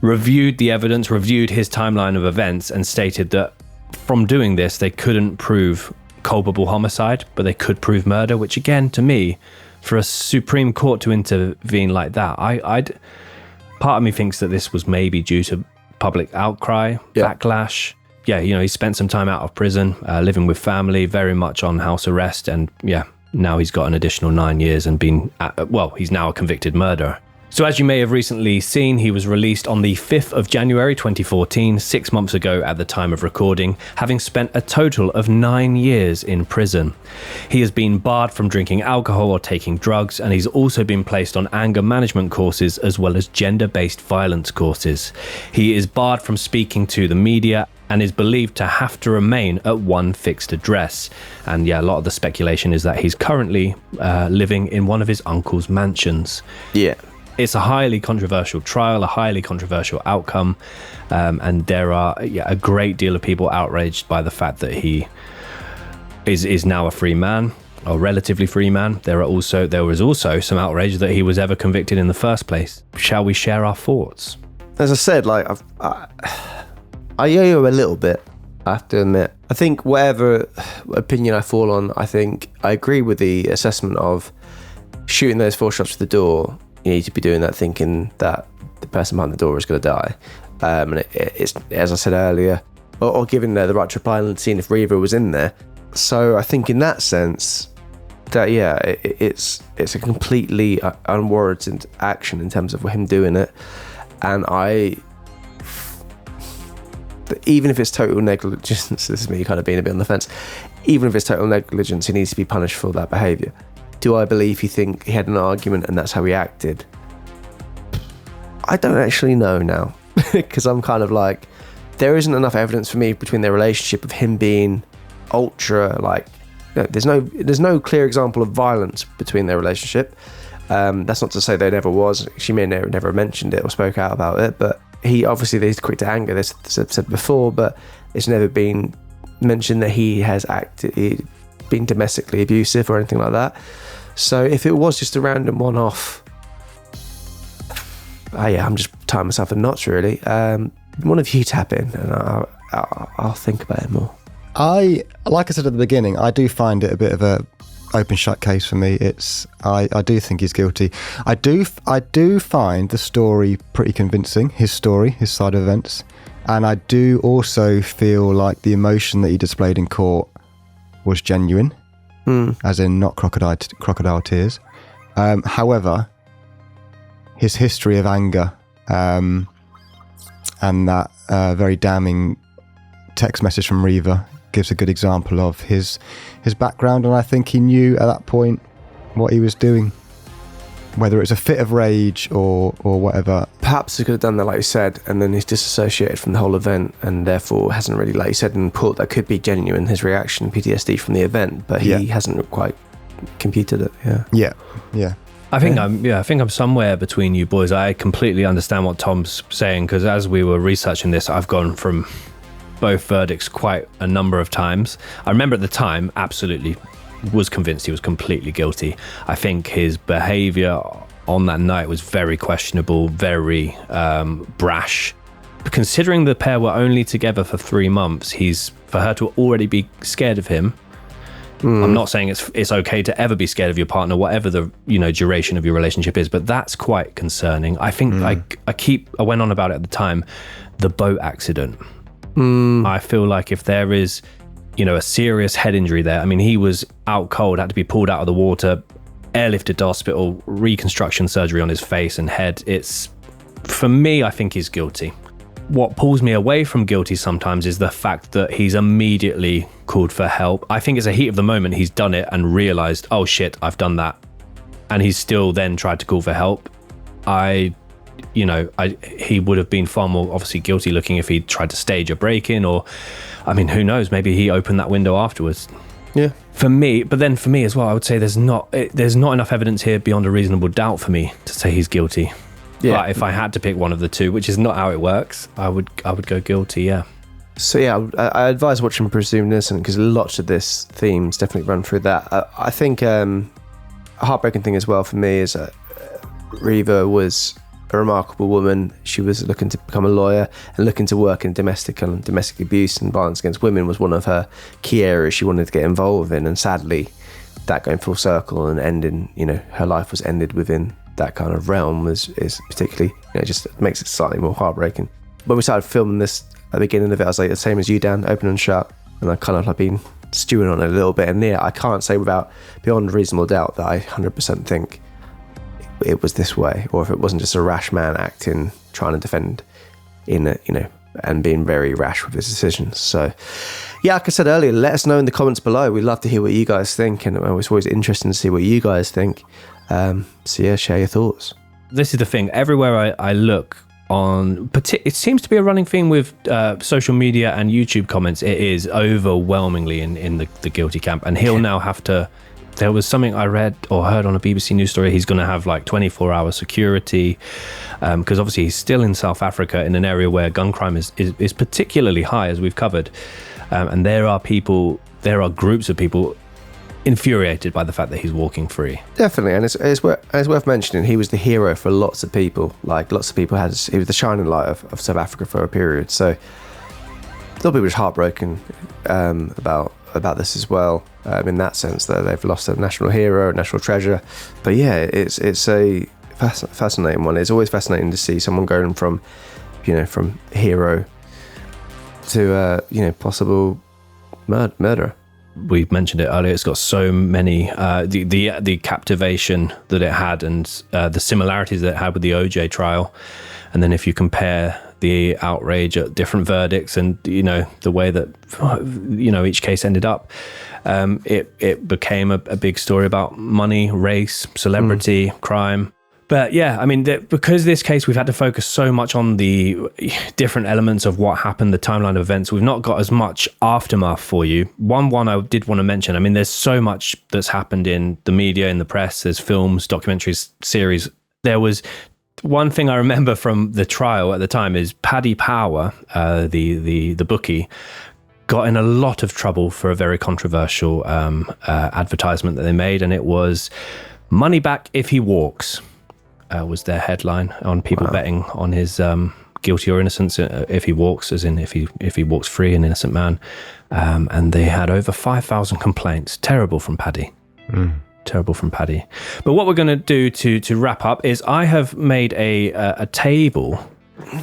[SPEAKER 4] reviewed the evidence, reviewed his timeline of events, and stated that from doing this, they couldn't prove culpable homicide, but they could prove murder, which again, to me, for a Supreme Court to intervene like that, part of me thinks that this was maybe due to public outcry, backlash. Yeah, he spent some time out of prison, living with family, very much on house arrest, and now he's got an additional 9 years and he's now a convicted murderer. So as you may have recently seen, he was released on the 5th of January 2014, 6 months ago at the time of recording, having spent a total of 9 years in prison. He has been barred from drinking alcohol or taking drugs, and he's also been placed on anger management courses as well as gender-based violence courses. He is barred from speaking to the media and is believed to have to remain at one fixed address. And a lot of the speculation is that he's currently living in one of his uncle's mansions.
[SPEAKER 3] Yeah.
[SPEAKER 4] It's a highly controversial trial, a highly controversial outcome, and there are a great deal of people outraged by the fact that he is now a free man, or relatively free man. There was also some outrage that he was ever convicted in the first place. Shall we share our thoughts?
[SPEAKER 3] As I said, I yo-yo a little bit, I have to admit. I think whatever opinion I fall on, I think I agree with the assessment of shooting those 4 shots to the door. You need to be doing that thinking that the person behind the door is going to die. And it's, as I said earlier, or giving the right to reply and seeing if Reeva was in there. So I think in that sense, that it's a completely unwarranted action in terms of him doing it. And even if it's total negligence, this is me kind of being a bit on the fence, even if it's total negligence, he needs to be punished for that behaviour. Do I believe he had an argument and that's how he acted? I don't actually know now, because I'm kind of like, there isn't enough evidence for me between their relationship of him being ultra, there's no clear example of violence between their relationship. That's not to say there never was. She may never mentioned it or spoke out about it, but he's quick to anger, this I've said before, but it's never been mentioned that he has been domestically abusive or anything like that. So if it was just a random one-off, I'm just tying myself in knots, really. One of you tap in and I'll think about it more.
[SPEAKER 1] Like I said at the beginning, I do find it a bit of a open shut case for me. I do think he's guilty. I do find the story pretty convincing, his story, his side of events, and I do also feel like the emotion that he displayed in court was genuine, as in not crocodile tears. However, his history of anger and that very damning text message from Reeva gives a good example of his background, and I think he knew at that point what he was doing, whether it's a fit of rage or whatever.
[SPEAKER 3] Perhaps he could have done that, like you said, and then he's disassociated from the whole event, and therefore hasn't really, like you said in court, that could be genuine, his reaction, PTSD from the event, but he hasn't quite computed it.
[SPEAKER 1] Yeah.
[SPEAKER 4] I think I'm somewhere between you boys. I completely understand what Tom's saying, because as we were researching this, I've gone from both verdicts quite a number of times. I remember at the time, absolutely was convinced he was completely guilty. I think his behaviour on that night was very questionable, very brash. Considering the pair were only together for 3 months, for her to already be scared of him. I'm not saying it's okay to ever be scared of your partner, whatever the duration of your relationship is, but that's quite concerning. I think I went on about it at the time, the boat accident. I feel like if there is, a serious head injury there, I mean, he was out cold, had to be pulled out of the water, airlifted to hospital, reconstruction surgery on his face and head. For me, I think he's guilty. What pulls me away from guilty sometimes is the fact that he's immediately called for help. I think it's a heat of the moment. He's done it and realized, oh shit, I've done that. And he's still then tried to call for help. He would have been far more obviously guilty looking if he tried to stage a break-in, or, I mean, who knows, maybe he opened that window afterwards.
[SPEAKER 3] Yeah.
[SPEAKER 4] For me as well, I would say there's not enough evidence here beyond a reasonable doubt for me to say he's guilty.
[SPEAKER 3] Yeah.
[SPEAKER 4] But if I had to pick one of the two, which is not how it works, I would go guilty, yeah.
[SPEAKER 3] So yeah, I advise watching Presumed Innocent because lots of this themes definitely run through that. I think a heartbreaking thing as well for me is Reeva was a remarkable woman. She was looking to become a lawyer and looking to work in domestic abuse and violence against women was one of her key areas she wanted to get involved in. And sadly, that going full circle and ending, her life was ended within that kind of realm is particularly, just makes it slightly more heartbreaking. When we started filming this, at the beginning of it, I was like the same as you, Dan, open and shut, and I kind of have been stewing on it a little bit. And I can't say beyond reasonable doubt that I 100% think it was this way, or if it wasn't just a rash man acting, trying to defend and being very rash with his decisions. So, yeah, like I said earlier, let us know in the comments below. We'd love to hear what you guys think, and it's always interesting to see what you guys think. So yeah, share your thoughts.
[SPEAKER 4] This is the thing. Everywhere I look it seems to be a running theme with social media and YouTube comments. It is overwhelmingly in the guilty camp, and he'll now have to. There was something I read or heard on a BBC News story. He's going to have like 24-hour security because obviously he's still in South Africa in an area where gun crime is particularly high, as we've covered, and there are groups of people infuriated by the fact that he's walking free.
[SPEAKER 3] Definitely, and it's worth mentioning he was the hero for lots of people. Like lots of people he was the shining light of South Africa for a period. So a lot of people are just heartbroken about this as well. In that sense, that they've lost a national hero, a national treasure. But yeah, it's a fascinating one. It's always fascinating to see someone going from hero to possible murderer.
[SPEAKER 4] We mentioned it earlier. It's got so many the captivation that it had, and the similarities that it had with the OJ trial. And then if you compare the outrage at different verdicts, and the way that each case ended up, it became a big story about money, race, celebrity, crime. But yeah, I mean, because this case, we've had to focus so much on the different elements of what happened, the timeline of events. We've not got as much aftermath for you. One I did want to mention, I mean, there's so much that's happened in the media, in the press. There's films, documentaries, series. There was one thing I remember from the trial at the time is Paddy Power, the bookie, got in a lot of trouble for a very controversial advertisement that they made, and it was "Money back if he walks." Was their headline on people betting on his guilty or innocence if he walks, as in if he walks free, an innocent man. And they had over 5,000 complaints. Terrible from Paddy. Terrible from Paddy. But what we're going to do to wrap up is I have made a table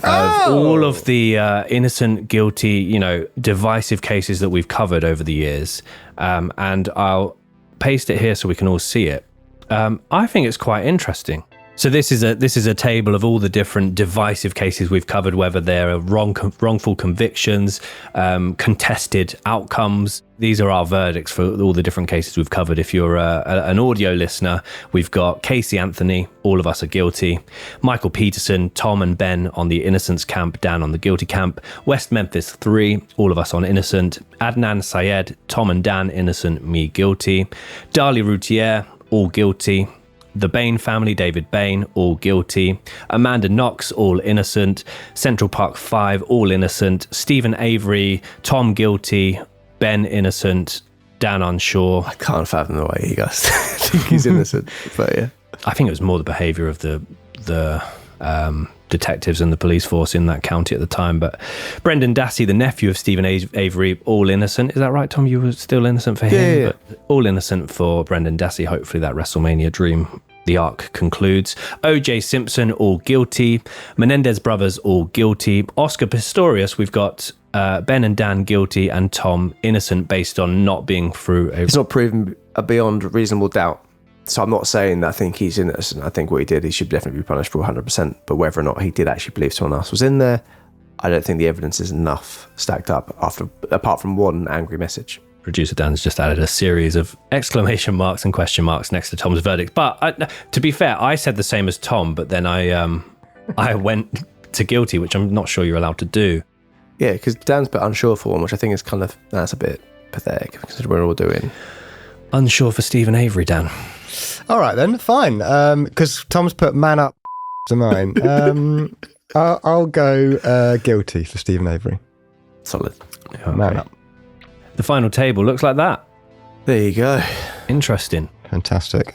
[SPEAKER 4] of all of the innocent, guilty, divisive cases that we've covered over the years. And I'll paste it here so we can all see it. I think it's quite interesting. So this is a table of all the different divisive cases we've covered, whether they're wrongful convictions, contested outcomes. These are our verdicts for all the different cases we've covered. If you're an audio listener, we've got Casey Anthony, all of us are guilty. Michael Peterson, Tom and Ben on the innocence camp, Dan on the guilty camp. West Memphis 3, all of us on innocent. Adnan Syed, Tom and Dan innocent, me guilty. Dali Routier, all guilty. The Bain family, David Bain, all guilty. Amanda Knox, all innocent. Central Park 5, all innocent. Stephen Avery, Tom guilty. Ben innocent. Dan unsure.
[SPEAKER 3] I can't fathom the way you guys think he's innocent, but yeah.
[SPEAKER 4] I think it was more the behaviour of the detectives and the police force in that county at the time. But Brendan Dassey, the nephew of Stephen Avery, all innocent. Is that right, Tom? You were still innocent for him?
[SPEAKER 3] Yeah.
[SPEAKER 4] But all innocent for Brendan Dassey. Hopefully that WrestleMania dream, the arc, concludes. O.J. Simpson, all guilty. Menendez brothers, all guilty. Oscar Pistorius, we've got Ben and Dan guilty, and Tom innocent based on not being through a...
[SPEAKER 3] It's not proven beyond reasonable doubt. So I'm not saying that I think he's innocent. I think what he did, he should definitely be punished for 100%. But whether or not he did actually believe someone else was in there, I don't think the evidence is enough stacked up apart from one angry message.
[SPEAKER 4] Producer Dan's just added a series of exclamation marks and question marks next to Tom's verdict. But to be fair, I said the same as Tom, but then I went to guilty, which I'm not sure you're allowed to do.
[SPEAKER 3] Yeah, because Dan's put unsure for one, which I think is that's a bit pathetic, because we're all doing.
[SPEAKER 4] Unsure for Stephen Avery, Dan.
[SPEAKER 1] All right then, fine. Because Tom's put man up to mine. I'll go guilty for Stephen Avery.
[SPEAKER 3] Solid.
[SPEAKER 4] Okay.
[SPEAKER 1] Man up.
[SPEAKER 4] The final table looks like that.
[SPEAKER 3] There you go.
[SPEAKER 4] Interesting.
[SPEAKER 1] Fantastic.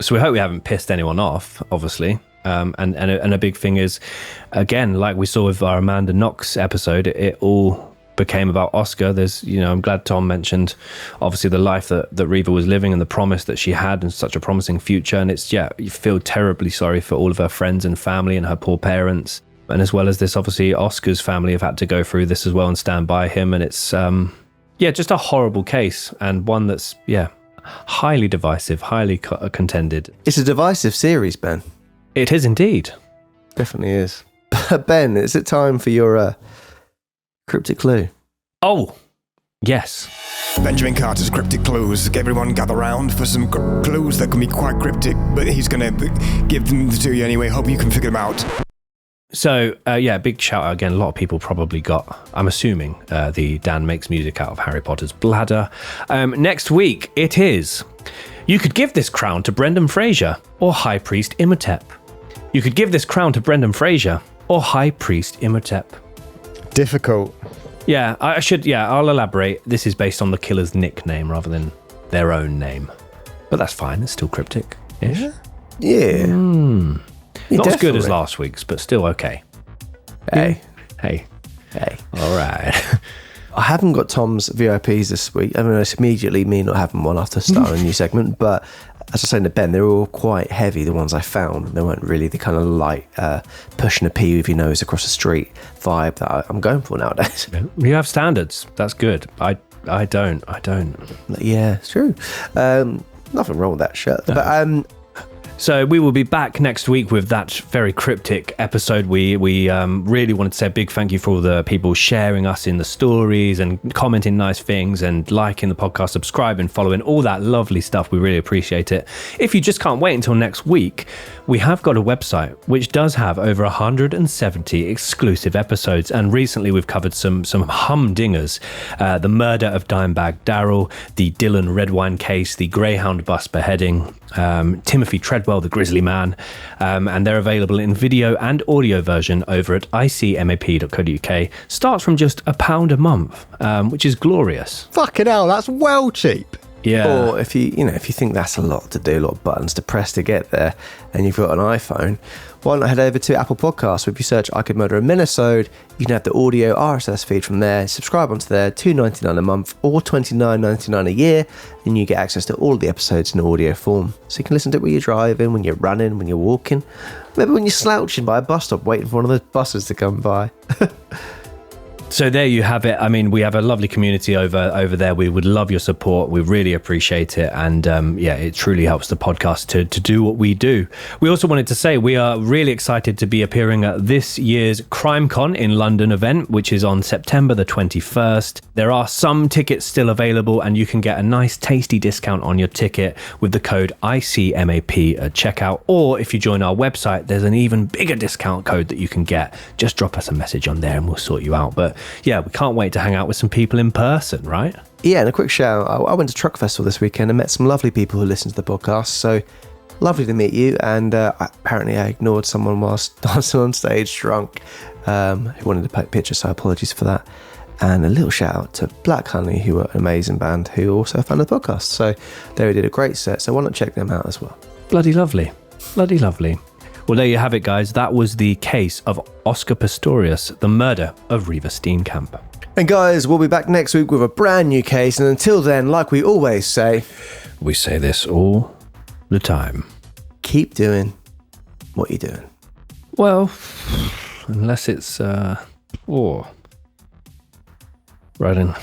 [SPEAKER 4] So we hope we haven't pissed anyone off, obviously. And a big thing is, again, like we saw with our Amanda Knox episode, it all became about Oscar. There's, I'm glad Tom mentioned, obviously, the life that Reeva was living and the promise that she had and such a promising future. And it's, you feel terribly sorry for all of her friends and family and her poor parents. And as well as this, obviously, Oscar's family have had to go through this as well and stand by him. And it's, just a horrible case, and one that's, highly divisive, highly contended.
[SPEAKER 3] It's a divisive series, Ben.
[SPEAKER 4] It is indeed.
[SPEAKER 3] Definitely is. Ben, is it time for your cryptic clue?
[SPEAKER 4] Oh, yes.
[SPEAKER 1] Benjamin Carter's cryptic clues. Everyone gather round for some clues that can be quite cryptic, but he's going to give them to you anyway. Hope you can figure them out.
[SPEAKER 4] So, big shout out again. A lot of people probably got, I'm assuming, the Dan makes music out of Harry Potter's bladder. Next week, it is, you could give this crown to Brendan Fraser or High Priest Imhotep. You could give this crown to Brendan Fraser or High Priest Imhotep.
[SPEAKER 1] Difficult.
[SPEAKER 4] Yeah, I'll elaborate. This is based on the killer's nickname rather than their own name. But that's fine, it's still cryptic-ish.
[SPEAKER 3] Yeah.
[SPEAKER 4] Not as good as last week's, but still okay.
[SPEAKER 3] Hey.
[SPEAKER 4] All right.
[SPEAKER 3] I haven't got Tom's VIPs this week. I mean, it's immediately me not having one after starting a new segment, but as I was saying to Ben, they're all quite heavy, the ones I found. They weren't really the kind of light, pushing a pea with your nose across the street vibe that I'm going for nowadays.
[SPEAKER 4] You have standards. That's good. I don't.
[SPEAKER 3] Yeah, it's true. Nothing wrong with that shirt. No. But
[SPEAKER 4] so we will be back next week with that very cryptic episode. We really wanted to say a big thank you for all the people sharing us in the stories and commenting nice things and liking the podcast, subscribing, following, all that lovely stuff. We really appreciate it. If you just can't wait until next week, we have got a website which does have over 170 exclusive episodes, and recently we've covered some humdingers. The murder of Dimebag Darrell, the Dylan Redwine case, the Greyhound bus beheading, Timothy Treadwell, the Grizzly Man, and they're available in video and audio version over at icmap.co.uk. Starts from just £1 a month, which is glorious.
[SPEAKER 1] Fucking hell, that's well cheap.
[SPEAKER 4] Yeah.
[SPEAKER 3] Or if you think that's a lot to do, a lot of buttons to press to get there, and you've got an iPhone, why not head over to Apple Podcasts? If you search I Could Murder a Minisode, you can have the audio RSS feed from there, subscribe onto there, $2.99 a month or $29.99 a year, and you get access to all the episodes in audio form. So you can listen to it when you're driving, when you're running, when you're walking, maybe when you're slouching by a bus stop waiting for one of those buses to come by.
[SPEAKER 4] So there you have it. I mean, we have a lovely community over there. We would love your support. We really appreciate it. And it truly helps the podcast to do what we do. We also wanted to say we are really excited to be appearing at this year's CrimeCon in London event, which is on September the 21st. There are some tickets still available, and you can get a nice tasty discount on your ticket with the code ICMAP at checkout. Or if you join our website, there's an even bigger discount code that you can get. Just drop us a message on there and we'll sort you out. But yeah, we can't wait to hang out with some people in person, right?
[SPEAKER 3] Yeah, and a quick shout out. I went to Truck Festival this weekend and met some lovely people who listen to the podcast. So lovely to meet you. And apparently I ignored someone whilst dancing on stage drunk who wanted to take pictures, so apologies for that. And a little shout out to Black Honey, who are an amazing band, who are also a fan of the podcast. So they did a great set, so why not check them out as well?
[SPEAKER 4] Bloody lovely. Bloody lovely. Well, there you have it, guys. That was the case of Oscar Pistorius, the murder of Reeva Steenkamp.
[SPEAKER 3] And guys, we'll be back next week with a brand new case. And until then, like we always say,
[SPEAKER 4] we say this all the time.
[SPEAKER 3] Keep doing what you're doing.
[SPEAKER 4] Well, unless it's riding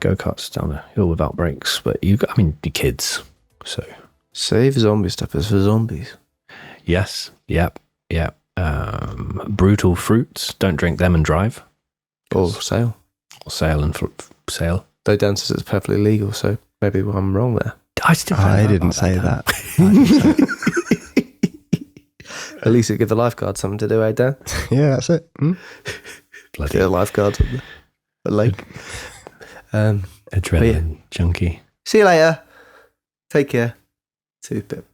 [SPEAKER 4] go-karts down a hill without brakes. But your kids. So
[SPEAKER 3] save zombie stuff is for zombies.
[SPEAKER 4] Yes. Yep. Brutal fruits. Don't drink them and drive.
[SPEAKER 3] Or sail.
[SPEAKER 4] Or sail and sail.
[SPEAKER 3] Though Dan says it's perfectly legal, so maybe I'm wrong there.
[SPEAKER 1] I didn't say that.
[SPEAKER 3] At least it give the lifeguard something to do, eh, Dan?
[SPEAKER 1] Yeah, that's it.
[SPEAKER 3] Bloody lifeguards at the lake.
[SPEAKER 4] Adrenaline junkie.
[SPEAKER 3] See you later. Take care. 2 Pip.